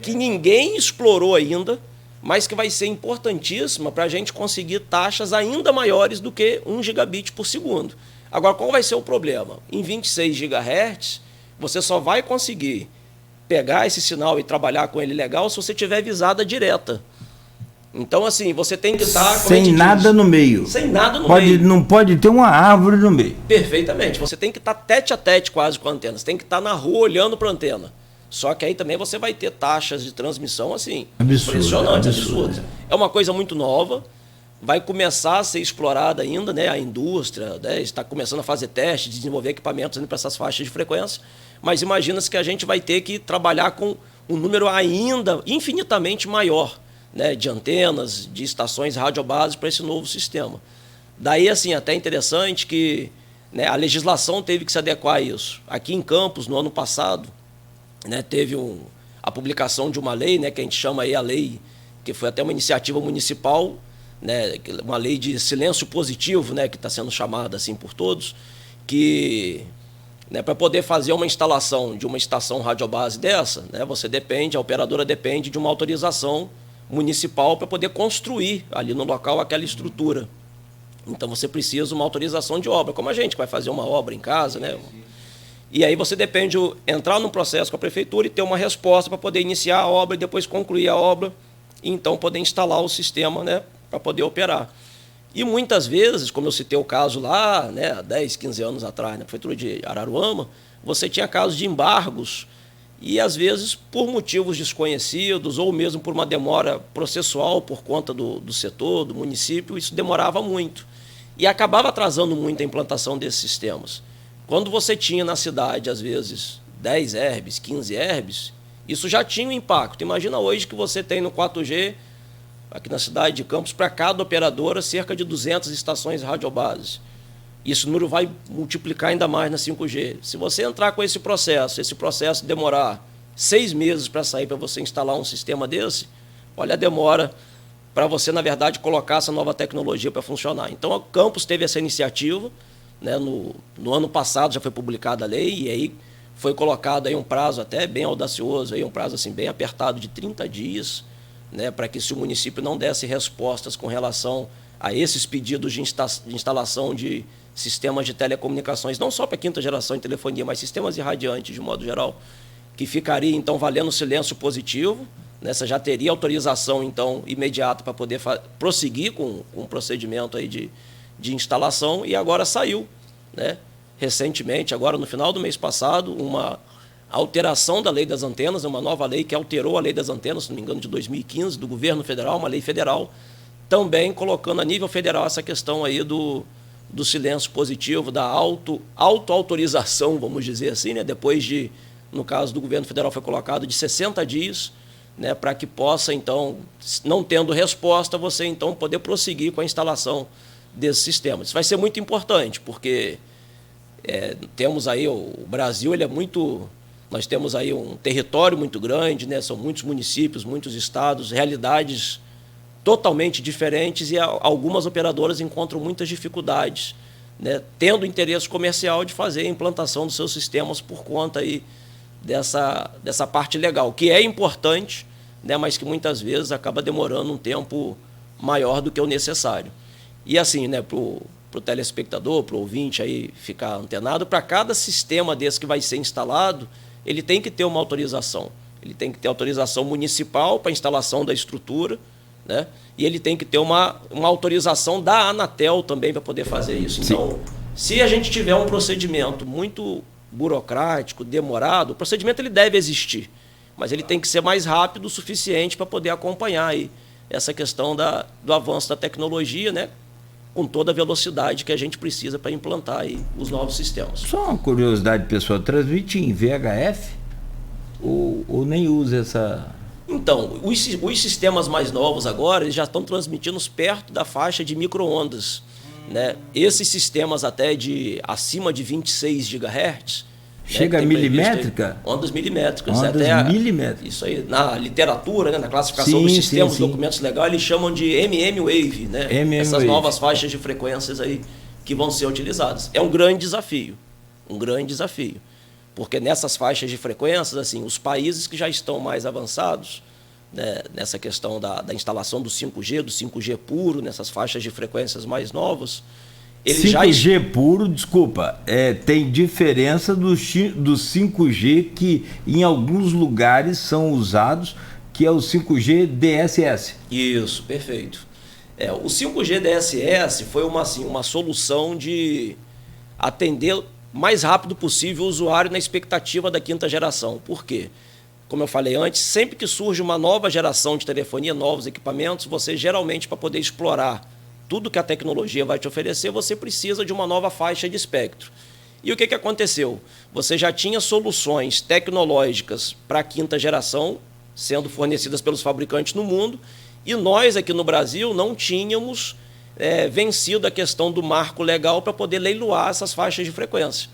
que ninguém explorou ainda, mas que vai ser importantíssima para a gente conseguir taxas ainda maiores do que 1 gigabit por segundo. Agora, qual vai ser o problema? Em 26 GHz, você só vai conseguir pegar esse sinal e trabalhar com ele legal se você tiver visada direta. Então, assim, você tem que estar... Sem nada no meio. Sem nada no meio. Não pode ter uma árvore no meio. Perfeitamente. Você tem que estar tete a tete quase com a antena. Você tem que estar na rua olhando para a antena. Só que aí também você vai ter taxas de transmissão, assim, impressionantes, absurdas. É uma coisa muito nova, vai começar a ser explorada ainda, né? A indústria, né, está começando a fazer testes, desenvolver equipamentos para essas faixas de frequência, mas imagina-se que a gente vai ter que trabalhar com um número ainda infinitamente maior, né, de antenas, de estações radiobases para esse novo sistema. Daí, assim, até interessante que, né, a legislação teve que se adequar a isso. Aqui em Campos, no ano passado, né, teve a publicação de uma lei, né, que a gente chama aí a lei, que foi até uma iniciativa municipal, né, uma lei de silêncio positivo, né, que está sendo chamada assim por todos, que, né, para poder fazer uma instalação de uma estação radiobase dessa, né, a operadora depende de uma autorização municipal para poder construir ali no local aquela estrutura. Então você precisa de uma autorização de obra, como a gente vai fazer uma obra em casa, né? E aí você depende de entrar num processo com a prefeitura e ter uma resposta para poder iniciar a obra e depois concluir a obra e então poder instalar o sistema, né, para poder operar. E muitas vezes, como eu citei o caso lá, né, há 10, 15 anos atrás, na prefeitura de Araruama, você tinha casos de embargos e, às vezes, por motivos desconhecidos ou mesmo por uma demora processual por conta do setor, do município, isso demorava muito e acabava atrasando muito a implantação desses sistemas. Quando você tinha na cidade, às vezes, 10 herbes, 15 herbes, isso já tinha um impacto. Imagina hoje que você tem no 4G, aqui na cidade de Campos, para cada operadora, cerca de 200 estações radiobases. Isso número vai multiplicar ainda mais na 5G. Se você entrar com esse processo demorar 6 meses para sair, para você instalar um sistema desse, olha a demora para você, na verdade, colocar essa nova tecnologia para funcionar. Então, a Campos teve essa iniciativa, né, no ano passado já foi publicada a lei, e aí foi colocado aí um prazo até bem audacioso, aí um prazo assim, bem apertado de 30 dias, né, para que se o município não desse respostas com relação a esses pedidos de instalação de sistemas de telecomunicações, não só para quinta geração de telefonia, mas sistemas irradiantes de modo geral, que ficaria então valendo silêncio positivo, né, você já teria autorização então imediata para poder prosseguir com o procedimento aí de instalação, e agora saiu, né, recentemente, agora no final do mês passado, uma alteração da lei das antenas, uma nova lei que alterou a lei das antenas, se não me engano, de 2015, do governo federal, uma lei federal, também colocando a nível federal essa questão aí do silêncio positivo, da auto-autorização, vamos dizer assim, né, depois de, no caso do governo federal, foi colocado de 60 dias, né, para que possa, então, não tendo resposta, você, então, poder prosseguir com a instalação desse sistema. Isso vai ser muito importante, porque temos aí, o Brasil, ele é muito... Nós temos aí um território muito grande, né? São muitos municípios, muitos estados, realidades totalmente diferentes, e algumas operadoras encontram muitas dificuldades, né, tendo interesse comercial de fazer a implantação dos seus sistemas por conta aí dessa parte legal, que é importante, né, mas que muitas vezes acaba demorando um tempo maior do que o necessário. E assim, né, para o telespectador, para o ouvinte aí ficar antenado, para cada sistema desse que vai ser instalado, ele tem que ter uma autorização. Ele tem que ter autorização municipal para a instalação da estrutura, né? E ele tem que ter uma autorização da Anatel também para poder fazer isso. Então, sim, se a gente tiver um procedimento muito burocrático, demorado, o procedimento ele deve existir, mas ele tem que ser mais rápido o suficiente para poder acompanhar aí essa questão do avanço da tecnologia, né, com toda a velocidade que a gente precisa para implantar aí os novos sistemas. Só uma curiosidade, pessoal, transmite em VHF ou nem usa essa... Então, os sistemas mais novos agora, eles já estão transmitindo perto da faixa de micro-ondas, né? Esses sistemas até acima de 26 GHz... Chega a milimétrica? Ondas milimétricas. Ondas milimétricas. Isso aí, na literatura, né, na classificação dos sistemas, sim, documentos legais, eles chamam de MM-Wave, né? Essas novas faixas de frequências aí que vão ser utilizadas. É um grande desafio, porque nessas faixas de frequências, assim, os países que já estão mais avançados, né, nessa questão da instalação do 5G puro, nessas faixas de frequências mais novas, 5G puro, desculpa, tem diferença do 5G que em alguns lugares são usados, que é o 5G DSS. Isso, perfeito. O 5G DSS foi uma solução de atender mais rápido possível o usuário na expectativa da quinta geração. Por quê? Como eu falei antes, sempre que surge uma nova geração de telefonia, novos equipamentos, você geralmente, para poder explorar tudo que a tecnologia vai te oferecer, você precisa de uma nova faixa de espectro. E o que aconteceu? Você já tinha soluções tecnológicas para a quinta geração sendo fornecidas pelos fabricantes no mundo, e nós aqui no Brasil não tínhamos vencido a questão do marco legal para poder leiloar essas faixas de frequência.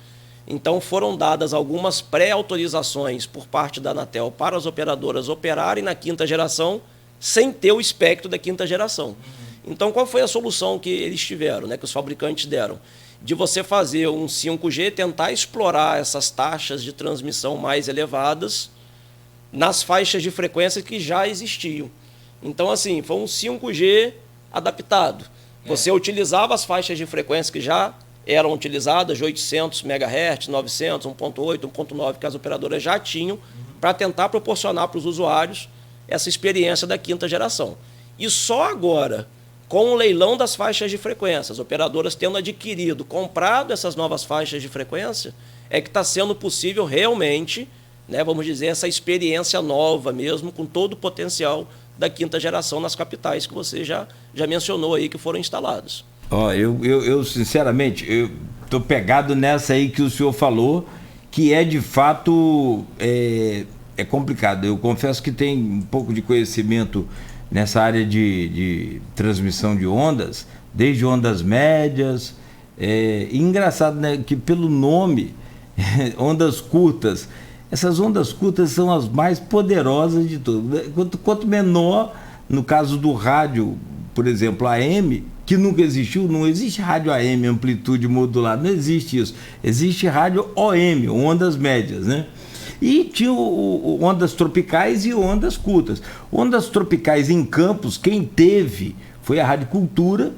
Então foram dadas algumas pré-autorizações por parte da Anatel para as operadoras operarem na quinta geração sem ter o espectro da quinta geração. Então, qual foi a solução que eles tiveram, né, que os fabricantes deram? De você fazer um 5G, tentar explorar essas taxas de transmissão mais elevadas nas faixas de frequência que já existiam. Então, assim, foi um 5G adaptado. Você utilizava as faixas de frequência que já eram utilizadas, de 800 MHz, 900, 1.8, 1.9, que as operadoras já tinham, para tentar proporcionar para os usuários essa experiência da quinta geração. E só agora, com o leilão das faixas de frequência, as operadoras tendo adquirido, comprado essas novas faixas de frequência, é que está sendo possível realmente, né, vamos dizer, essa experiência nova mesmo, com todo o potencial da quinta geração nas capitais que você já mencionou aí que foram instalados. Eu sinceramente, eu estou pegado nessa aí que o senhor falou, que é de fato é complicado. Eu confesso que tem um pouco de conhecimento nessa área de transmissão de ondas, desde ondas médias. Engraçado, né, que pelo nome, ondas curtas, essas ondas curtas são as mais poderosas de todas. Quanto menor, no caso do rádio, por exemplo, AM, que nunca existiu, não existe rádio AM, amplitude modulada, não existe isso. Existe rádio OM, ondas médias, né? E tinha ondas tropicais e ondas curtas. Ondas tropicais em Campos, quem teve foi a Rádio Cultura,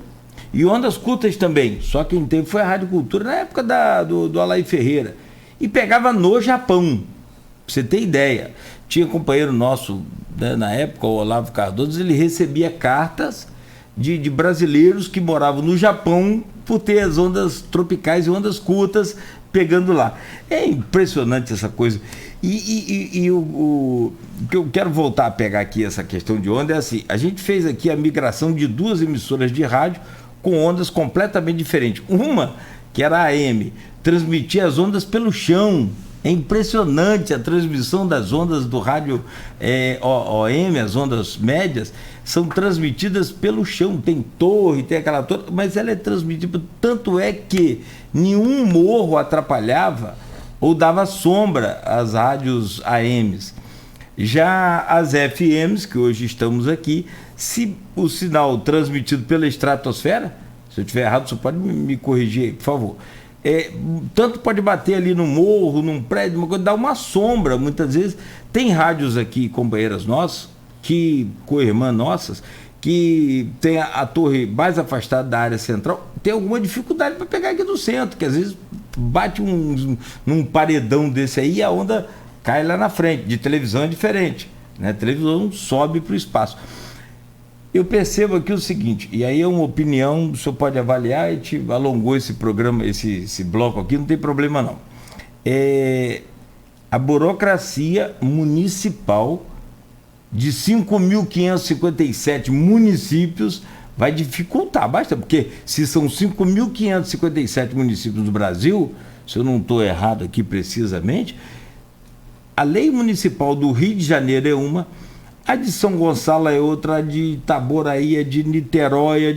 e ondas curtas também, só quem teve foi a Rádio Cultura na época do Alain Ferreira. E pegava no Japão, pra você ter ideia. Tinha companheiro nosso, né, na época, o Olavo Cardoso, ele recebia cartas de brasileiros que moravam no Japão por ter as ondas tropicais e ondas curtas pegando lá. É impressionante essa coisa. E o que eu quero voltar a pegar aqui essa questão de onda é assim, a gente fez aqui a migração de 2 emissoras de rádio com ondas completamente diferentes. Uma, que era a AM, transmitia as ondas pelo chão. É impressionante a transmissão das ondas do rádio OM, as ondas médias, são transmitidas pelo chão. Tem torre, tem aquela torre, mas ela é transmitida. Tanto é que nenhum morro atrapalhava ou dava sombra às rádios AMs. Já as FMs, que hoje estamos aqui, se o sinal transmitido pela estratosfera, se eu estiver errado, você pode me corrigir aí, por favor. Tanto pode bater ali no morro, num prédio, uma coisa, dá uma sombra muitas vezes. Tem rádios aqui, companheiras nossas, co-irmãs nossas, que tem a torre mais afastada da área central, tem alguma dificuldade para pegar aqui do centro, que às vezes bate num paredão desse aí e a onda cai lá na frente. De televisão é diferente, né? A televisão sobe para o espaço. Eu percebo aqui o seguinte, e aí é uma opinião, o senhor pode avaliar, e te alongou esse programa, esse bloco aqui, não tem problema não. A burocracia municipal de 5.557 municípios vai dificultar bastante, porque se são 5.557 municípios do Brasil, se eu não estou errado aqui precisamente, a lei municipal do Rio de Janeiro é uma, a de São Gonçalo é outra, a de Itaboraí, a de Niterói, a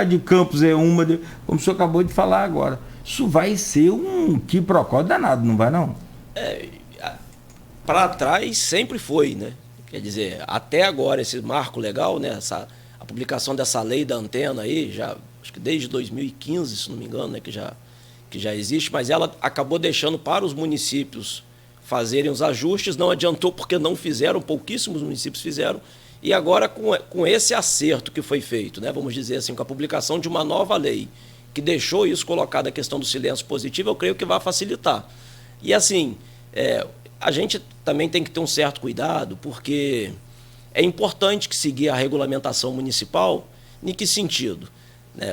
de Campos é uma, como o senhor acabou de falar agora. Isso vai ser um quiprocó danado, não vai não? Para trás sempre foi, né? Quer dizer, até agora esse marco legal, né? A publicação dessa lei da antena aí, já, acho que desde 2015, se não me engano, né? que já existe, mas ela acabou deixando para os municípios fazerem os ajustes, não adiantou porque não fizeram, pouquíssimos municípios fizeram, e agora com esse acerto que foi feito, né, vamos dizer assim, com a publicação de uma nova lei, que deixou isso colocado, a questão do silêncio positivo, eu creio que vai facilitar. E assim, a gente também tem que ter um certo cuidado, porque é importante que seguir a regulamentação municipal. Em que sentido?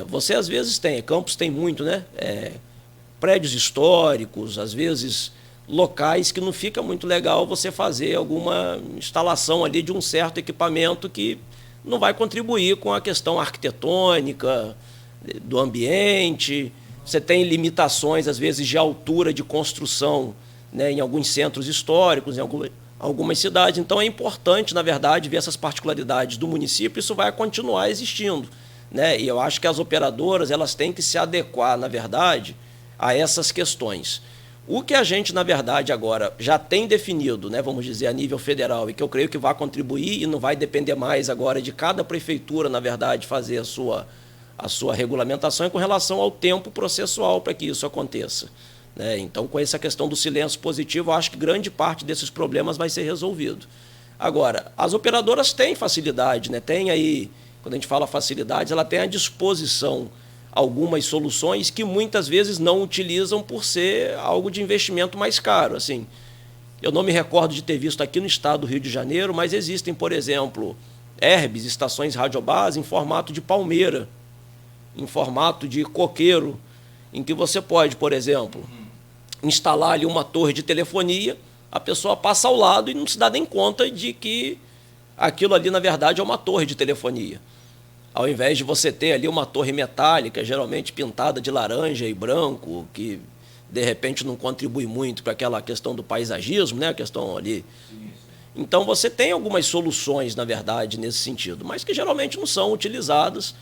Você às vezes Campos tem muito, né, prédios históricos, às vezes locais que não fica muito legal você fazer alguma instalação ali de um certo equipamento que não vai contribuir com a questão arquitetônica do ambiente. Você tem limitações, às vezes, de altura de construção, né, em alguns centros históricos, em algumas cidades. Então, é importante, na verdade, ver essas particularidades do município. Isso vai continuar existindo, né? E eu acho que as operadoras elas têm que se adequar, na verdade, a essas questões. O que a gente, na verdade, agora já tem definido, né, vamos dizer, a nível federal, e que eu creio que vai contribuir e não vai depender mais agora de cada prefeitura, na verdade, fazer a sua regulamentação, é com relação ao tempo processual para que isso aconteça, né? Então, com essa questão do silêncio positivo, eu acho que grande parte desses problemas vai ser resolvido. Agora, as operadoras têm facilidade, né? Tem aí, quando a gente fala facilidades, ela tem à disposição algumas soluções que muitas vezes não utilizam por ser algo de investimento mais caro. Assim, eu não me recordo de ter visto aqui no estado do Rio de Janeiro, mas existem, por exemplo, herbes, estações radiobase em formato de palmeira, em formato de coqueiro, em que você pode, por exemplo, instalar ali uma torre de telefonia, a pessoa passa ao lado e não se dá nem conta de que aquilo ali, na verdade, é uma torre de telefonia. Ao invés de você ter ali uma torre metálica, geralmente pintada de laranja e branco, que de repente não contribui muito para aquela questão do paisagismo, né? A questão ali. Então você tem algumas soluções, na verdade, nesse sentido, mas que geralmente não são utilizadas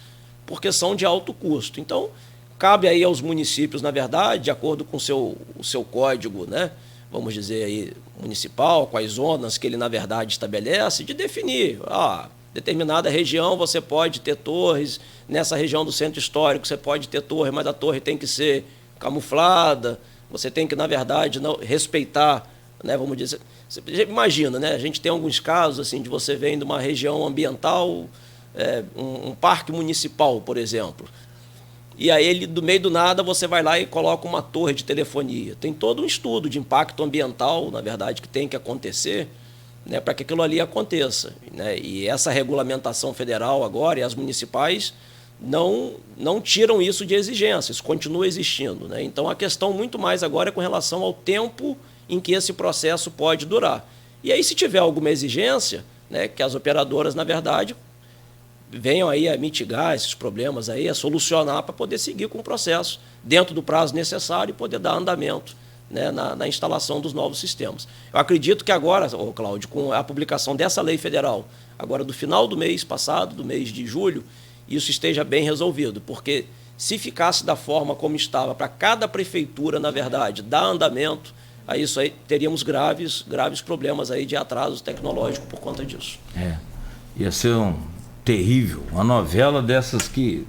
porque são de alto custo. Então, cabe aí aos municípios, na verdade, de acordo com o seu código, né? Vamos dizer aí, municipal, com as zonas que ele, na verdade, estabelece, de definir, determinada região você pode ter torres, nessa região do centro histórico você pode ter torre, mas a torre tem que ser camuflada, você tem que, na verdade, não respeitar, né, vamos dizer, você imagina, né, a gente tem alguns casos assim, de você vem de uma região ambiental, um parque municipal, por exemplo, e aí ele, do meio do nada, você vai lá e coloca uma torre de telefonia. Tem todo um estudo de impacto ambiental, na verdade, que tem que acontecer, né, para que aquilo ali aconteça, né? E essa regulamentação federal agora e as municipais não tiram isso de exigência, isso continua existindo, né? Então a questão muito mais agora é com relação ao tempo em que esse processo pode durar. E aí, se tiver alguma exigência, né, que as operadoras, na verdade, venham aí a mitigar esses problemas, aí, a solucionar para poder seguir com o processo dentro do prazo necessário e poder dar andamento, né, na instalação dos novos sistemas. Eu acredito que agora, Cláudio, com a publicação dessa lei federal, agora do final do mês passado, do mês de julho, isso esteja bem resolvido, porque se ficasse da forma como estava, para cada prefeitura, na verdade, dar andamento, a isso aí teríamos graves problemas aí de atraso tecnológico por conta disso. Ia ser terrível, uma novela dessas que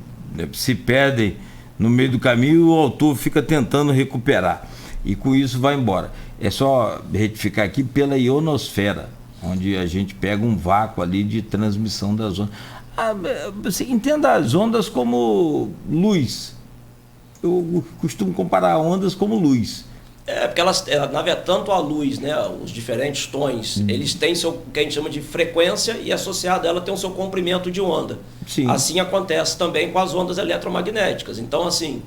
se perdem no meio do caminho e o autor fica tentando recuperar. E com isso vai embora. É só retificar aqui pela ionosfera, onde a gente pega um vácuo ali de transmissão das ondas. Você entenda as ondas como luz. Eu costumo comparar ondas como luz. Porque elas, tanto a luz, né, os diferentes tons, eles têm o que a gente chama de frequência e associado a ela tem o seu comprimento de onda. Sim. Assim acontece também com as ondas eletromagnéticas. Então, assim,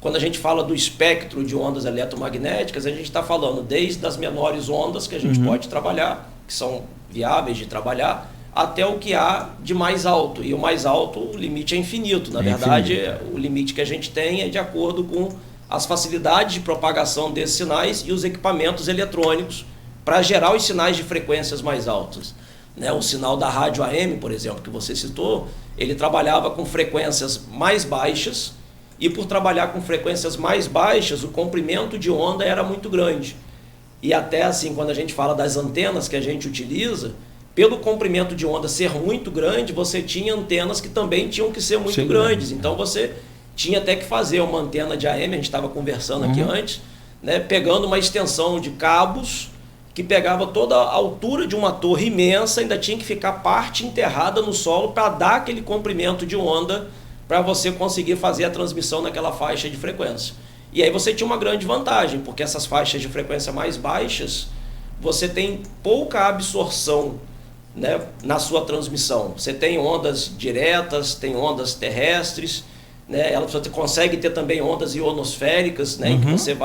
quando a gente fala do espectro de ondas eletromagnéticas, a gente está falando desde as menores ondas que a gente pode trabalhar, que são viáveis de trabalhar, até o que há de mais alto. E o mais alto, o limite é infinito. Na verdade, o limite que a gente tem é de acordo com as facilidades de propagação desses sinais e os equipamentos eletrônicos para gerar os sinais de frequências mais altas. Né? O sinal da rádio AM, por exemplo, que você citou, ele trabalhava com frequências mais baixas e por trabalhar com frequências mais baixas, o comprimento de onda era muito grande. E até assim, quando a gente fala das antenas que a gente utiliza, pelo comprimento de onda ser muito grande, você tinha antenas que também tinham que ser muito grandes. Então você tinha até que fazer uma antena de AM, a gente estava conversando aqui antes, né, pegando uma extensão de cabos que pegava toda a altura de uma torre imensa, ainda tinha que ficar parte enterrada no solo para dar aquele comprimento de onda para você conseguir fazer a transmissão naquela faixa de frequência. E aí você tinha uma grande vantagem, porque essas faixas de frequência mais baixas, você tem pouca absorção, né, na sua transmissão. Você tem ondas diretas, tem ondas terrestres, né, você consegue ter também ondas ionosféricas, né, em que você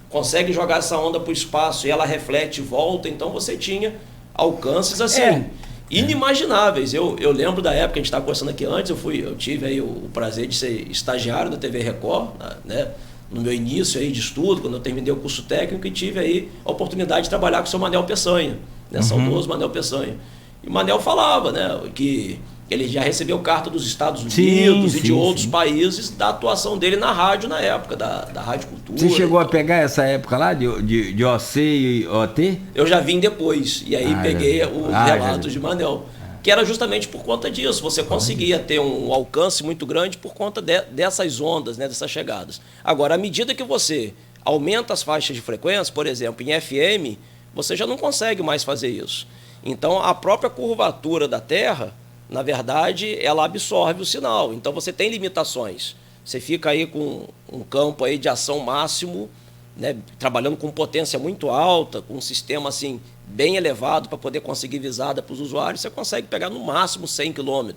consegue jogar essa onda para o espaço e ela reflete e volta. Então você tinha alcances assim inimagináveis. Eu lembro da época, a gente estava conversando aqui antes, eu tive aí o prazer de ser estagiário da TV Record, né, no meu início aí de estudo, quando eu terminei o curso técnico, e tive aí a oportunidade de trabalhar com o seu Manel Peçanha, né, saudoso Manel Peçanha. E o Manel falava, né, que ele já recebeu carta dos Estados Unidos e de outros países da atuação dele na rádio na época, da Rádio Cultura. Você chegou a pegar essa época lá de OC e OT? Eu já vim depois, e aí peguei os relatos de Manel, que era justamente por conta disso. Você conseguia ter um alcance muito grande por conta dessas ondas, né, dessas chegadas. Agora, à medida que você aumenta as faixas de frequência, por exemplo, em FM, você já não consegue mais fazer isso. Então, a própria curvatura da Terra, na verdade, ela absorve o sinal. Então, você tem limitações. Você fica aí com um campo aí de ação máximo, né, trabalhando com potência muito alta, com um sistema assim bem elevado para poder conseguir visada para os usuários, você consegue pegar no máximo 100 km.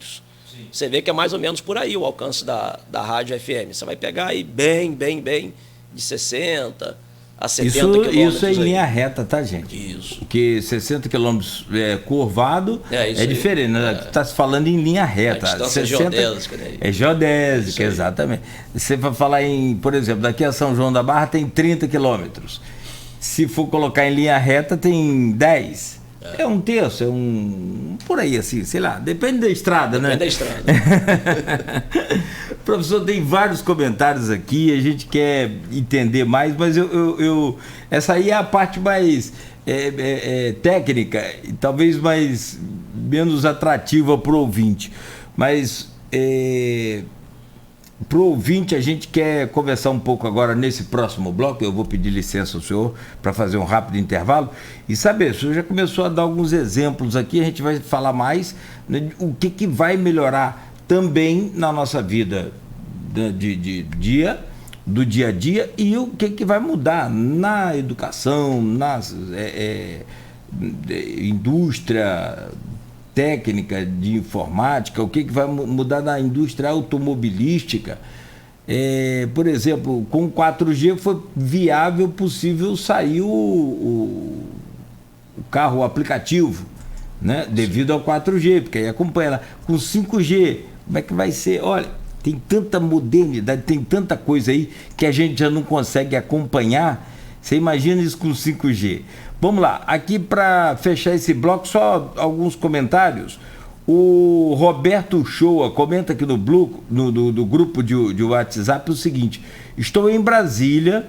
Você vê que é mais ou menos por aí o alcance da rádio FM. Você vai pegar aí bem de 60 a 70 quilômetros. Isso é em linha reta, tá, gente? Isso. Porque 60 quilômetros curvado é diferente, né? Está se falando em linha reta. A distância 60, geodésica, né? É geodésica, exatamente. Você vai falar em, por exemplo, daqui a São João da Barra tem 30 quilômetros. Se for colocar em linha reta, tem 10. É um terço, por aí assim, sei lá, depende da estrada, né? Depende da estrada. Professor, tem vários comentários aqui, a gente quer entender mais, mas essa aí é a parte mais técnica e talvez menos atrativa para o ouvinte. Mas para o ouvinte, a gente quer conversar um pouco agora nesse próximo bloco. Eu vou pedir licença ao senhor para fazer um rápido intervalo e saber, o senhor já começou a dar alguns exemplos aqui, a gente vai falar mais, né, o que vai melhorar também na nossa vida do dia a dia e o que vai mudar na educação, na indústria técnica de informática, o que vai mudar na indústria automobilística. Por exemplo, com 4G foi viável, possível sair o carro, o aplicativo, né? Devido ao 4G, porque aí acompanha lá. Com 5G, como é que vai ser? Olha, tem tanta modernidade, tem tanta coisa aí que a gente já não consegue acompanhar. Você imagina isso com 5G. Vamos lá, aqui para fechar esse bloco, só alguns comentários. O Roberto Shoa comenta aqui no grupo de WhatsApp o seguinte: estou em Brasília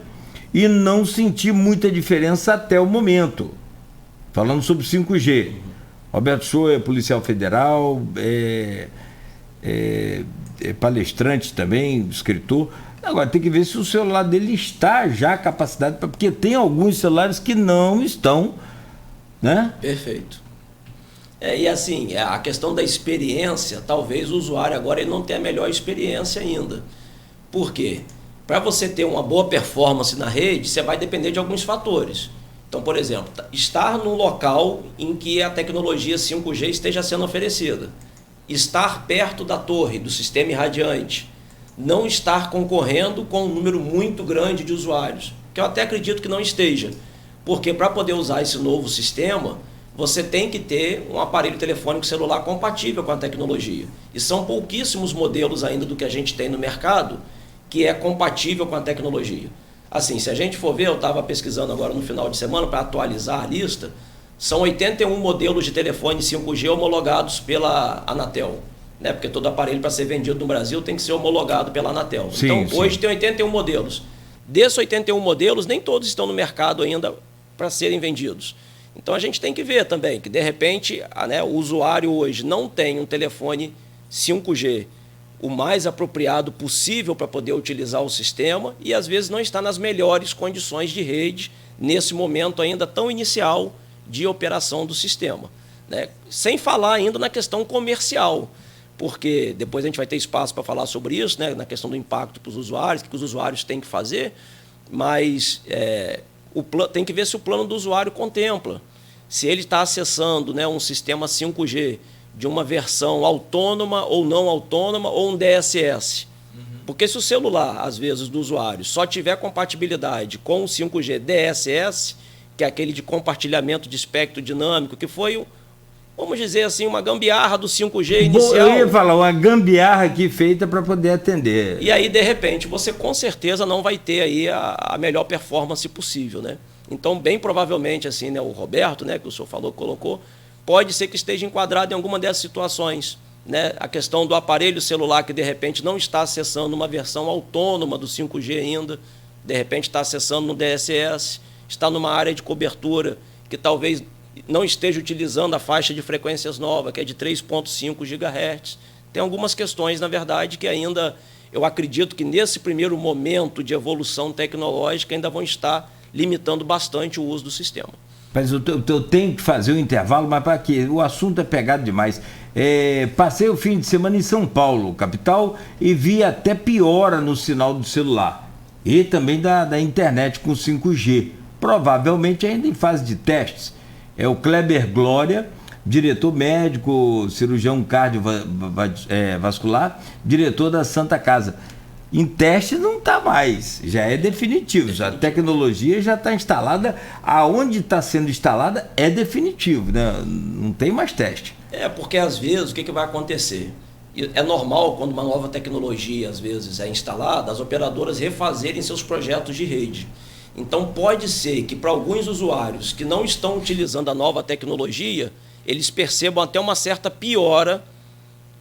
e não senti muita diferença até o momento. Falando sobre 5G. Roberto Shoa é policial federal, é palestrante também, escritor. Agora tem que ver se o celular dele está já capacitado, porque tem alguns celulares que não estão, né? Perfeito. E assim, a questão da experiência, talvez o usuário agora ele não tenha a melhor experiência ainda. Por quê? Para você ter uma boa performance na rede, você vai depender de alguns fatores. Então, por exemplo, estar num local em que a tecnologia 5G esteja sendo oferecida, estar perto da torre, do sistema irradiante, não estar concorrendo com um número muito grande de usuários, que eu até acredito que não esteja, porque para poder usar esse novo sistema, você tem que ter um aparelho telefônico celular compatível com a tecnologia. E são pouquíssimos modelos ainda do que a gente tem no mercado que é compatível com a tecnologia. Assim, se a gente for ver, eu estava pesquisando agora no final de semana para atualizar a lista, são 81 modelos de telefone 5G homologados pela Anatel. Né? Porque todo aparelho para ser vendido no Brasil tem que ser homologado pela Anatel. Sim, então, hoje tem 81 modelos. Desses 81 modelos, nem todos estão no mercado ainda para serem vendidos. Então, a gente tem que ver também que, de repente, o usuário hoje não tem um telefone 5G o mais apropriado possível para poder utilizar o sistema e, às vezes, não está nas melhores condições de rede nesse momento ainda tão inicial de operação do sistema. Né? Sem falar ainda na questão comercial, porque depois a gente vai ter espaço para falar sobre isso, né, na questão do impacto para os usuários, o que os usuários têm que fazer, mas tem que ver se o plano do usuário contempla. Se ele está acessando, né, um sistema 5G de uma versão autônoma ou não autônoma ou um DSS. Porque se o celular, às vezes, do usuário só tiver compatibilidade com o 5G DSS, que é aquele de compartilhamento de espectro dinâmico, que foi vamos dizer assim, uma gambiarra do 5G inicial. Eu ia falar, uma gambiarra aqui feita para poder atender. E aí, de repente, você com certeza não vai ter aí a melhor performance possível, né? Então, bem provavelmente, assim, né, o Roberto, né, que o senhor falou, colocou, pode ser que esteja enquadrado em alguma dessas situações, né? A questão do aparelho celular que, de repente, não está acessando uma versão autônoma do 5G ainda, de repente está acessando no DSS, está numa área de cobertura que talvez não esteja utilizando a faixa de frequências nova, que é de 3,5 GHz. Tem algumas questões, na verdade, que ainda, eu acredito que nesse primeiro momento de evolução tecnológica ainda vão estar limitando bastante o uso do sistema. Mas eu tenho que fazer o intervalo, mas para quê? O assunto é pegado demais. Passei o fim de semana em São Paulo, capital, e vi até piora no sinal do celular. E também da internet com 5G. Provavelmente ainda em fase de testes. É o Kleber Glória, diretor médico, cirurgião cardiovascular, diretor da Santa Casa. Em teste não está mais, já é definitivo. A tecnologia já está instalada, aonde está sendo instalada é definitivo, né? Não tem mais teste. Porque às vezes o que vai acontecer? É normal quando uma nova tecnologia às vezes é instalada, as operadoras refazerem seus projetos de rede. Então pode ser que para alguns usuários que não estão utilizando a nova tecnologia, eles percebam até uma certa piora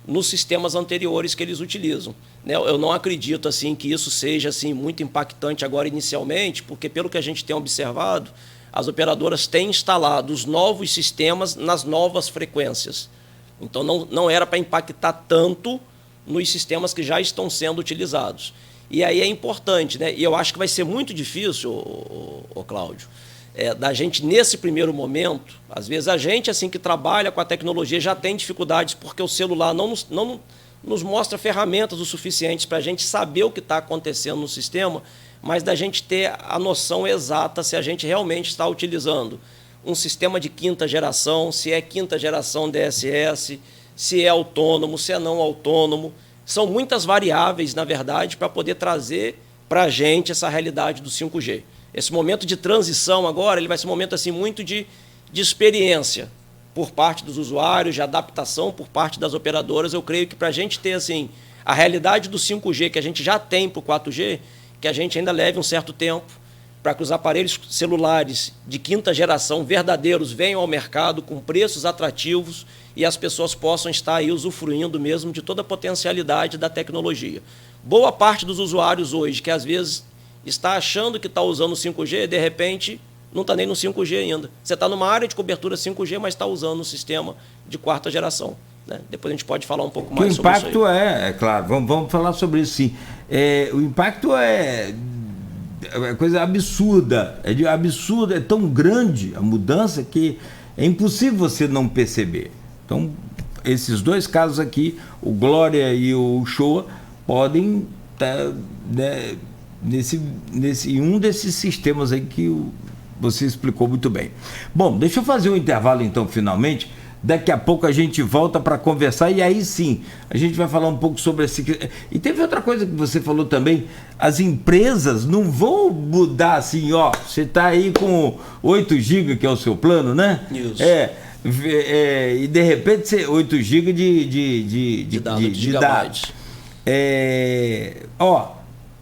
nos sistemas anteriores que eles utilizam. Eu não acredito assim, que isso seja assim, muito impactante agora inicialmente, porque pelo que a gente tem observado, as operadoras têm instalado os novos sistemas nas novas frequências. Então não era para impactar tanto nos sistemas que já estão sendo utilizados. E aí é importante, né? E eu acho que vai ser muito difícil, Cláudio, da gente, nesse primeiro momento, às vezes a gente assim que trabalha com a tecnologia já tem dificuldades porque o celular não nos mostra ferramentas o suficientes para a gente saber o que está acontecendo no sistema, mas da gente ter a noção exata se a gente realmente está utilizando um sistema de quinta geração, se é quinta geração DSS, se é autônomo, se é não autônomo. São muitas variáveis, na verdade, para poder trazer para a gente essa realidade do 5G. Esse momento de transição agora, ele vai ser um momento assim, muito de experiência por parte dos usuários, de adaptação por parte das operadoras. Eu creio que para a gente ter assim, a realidade do 5G que a gente já tem para o 4G, que a gente ainda leve um certo tempo para que os aparelhos celulares de quinta geração verdadeiros venham ao mercado com preços atrativos e as pessoas possam estar aí usufruindo mesmo de toda a potencialidade da tecnologia. Boa parte dos usuários hoje, que às vezes está achando que está usando o 5G, de repente não está nem no 5G ainda. Você está numa área de cobertura 5G, mas está usando um sistema de quarta geração. Né? Depois a gente pode falar um pouco mais sobre isso. O impacto é claro, vamos falar sobre isso sim. O impacto é coisa absurda, é tão grande a mudança que é impossível você não perceber. Então, esses dois casos aqui, o Glória e o Shoa, podem estar em um desses sistemas aí que você explicou muito bem. Bom, deixa eu fazer um intervalo então, finalmente. Daqui a pouco a gente volta para conversar e aí sim, a gente vai falar um pouco sobre esse... E teve outra coisa que você falou também, as empresas não vão mudar assim, você está aí com 8 GB, que é o seu plano, né? Isso. E de repente 8 GB de dados.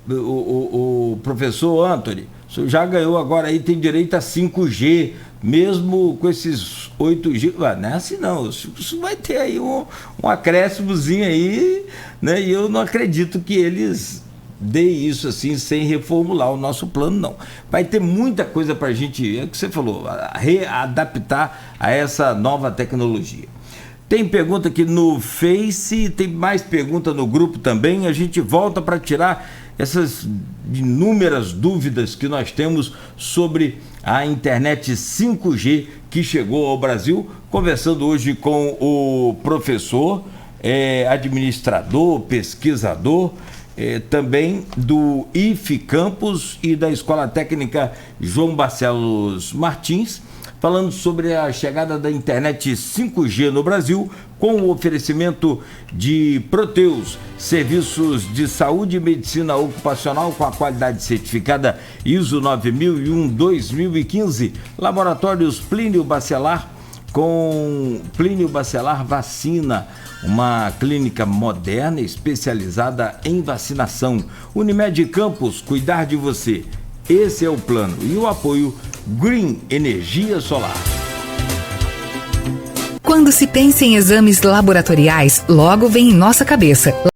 O professor Anthony, o senhor já ganhou agora aí, tem direito a 5G, mesmo com esses 8 GB, não é assim não, isso vai ter aí um acréscimozinho aí, né? E eu não acredito que eles deem isso assim, sem reformular o nosso plano, não. Vai ter muita coisa para a gente, é o que você falou, readaptar a essa nova tecnologia. Tem pergunta aqui no Face, tem mais pergunta no grupo também, a gente volta para tirar essas inúmeras dúvidas que nós temos sobre a internet 5G que chegou ao Brasil, conversando hoje com o professor, administrador, pesquisador, também do IFE Campus e da Escola Técnica João Barcelos Martins, falando sobre a chegada da internet 5G no Brasil, com o oferecimento de Proteus, serviços de saúde e medicina ocupacional com a qualidade certificada ISO 9001-2015, Laboratórios Plínio Bacelar, com Plínio Bacelar Vacina, uma clínica moderna especializada em vacinação. Unimed Campos, cuidar de você. Esse é o plano. E o apoio Green Energia Solar. Quando se pensa em exames laboratoriais, logo vem em nossa cabeça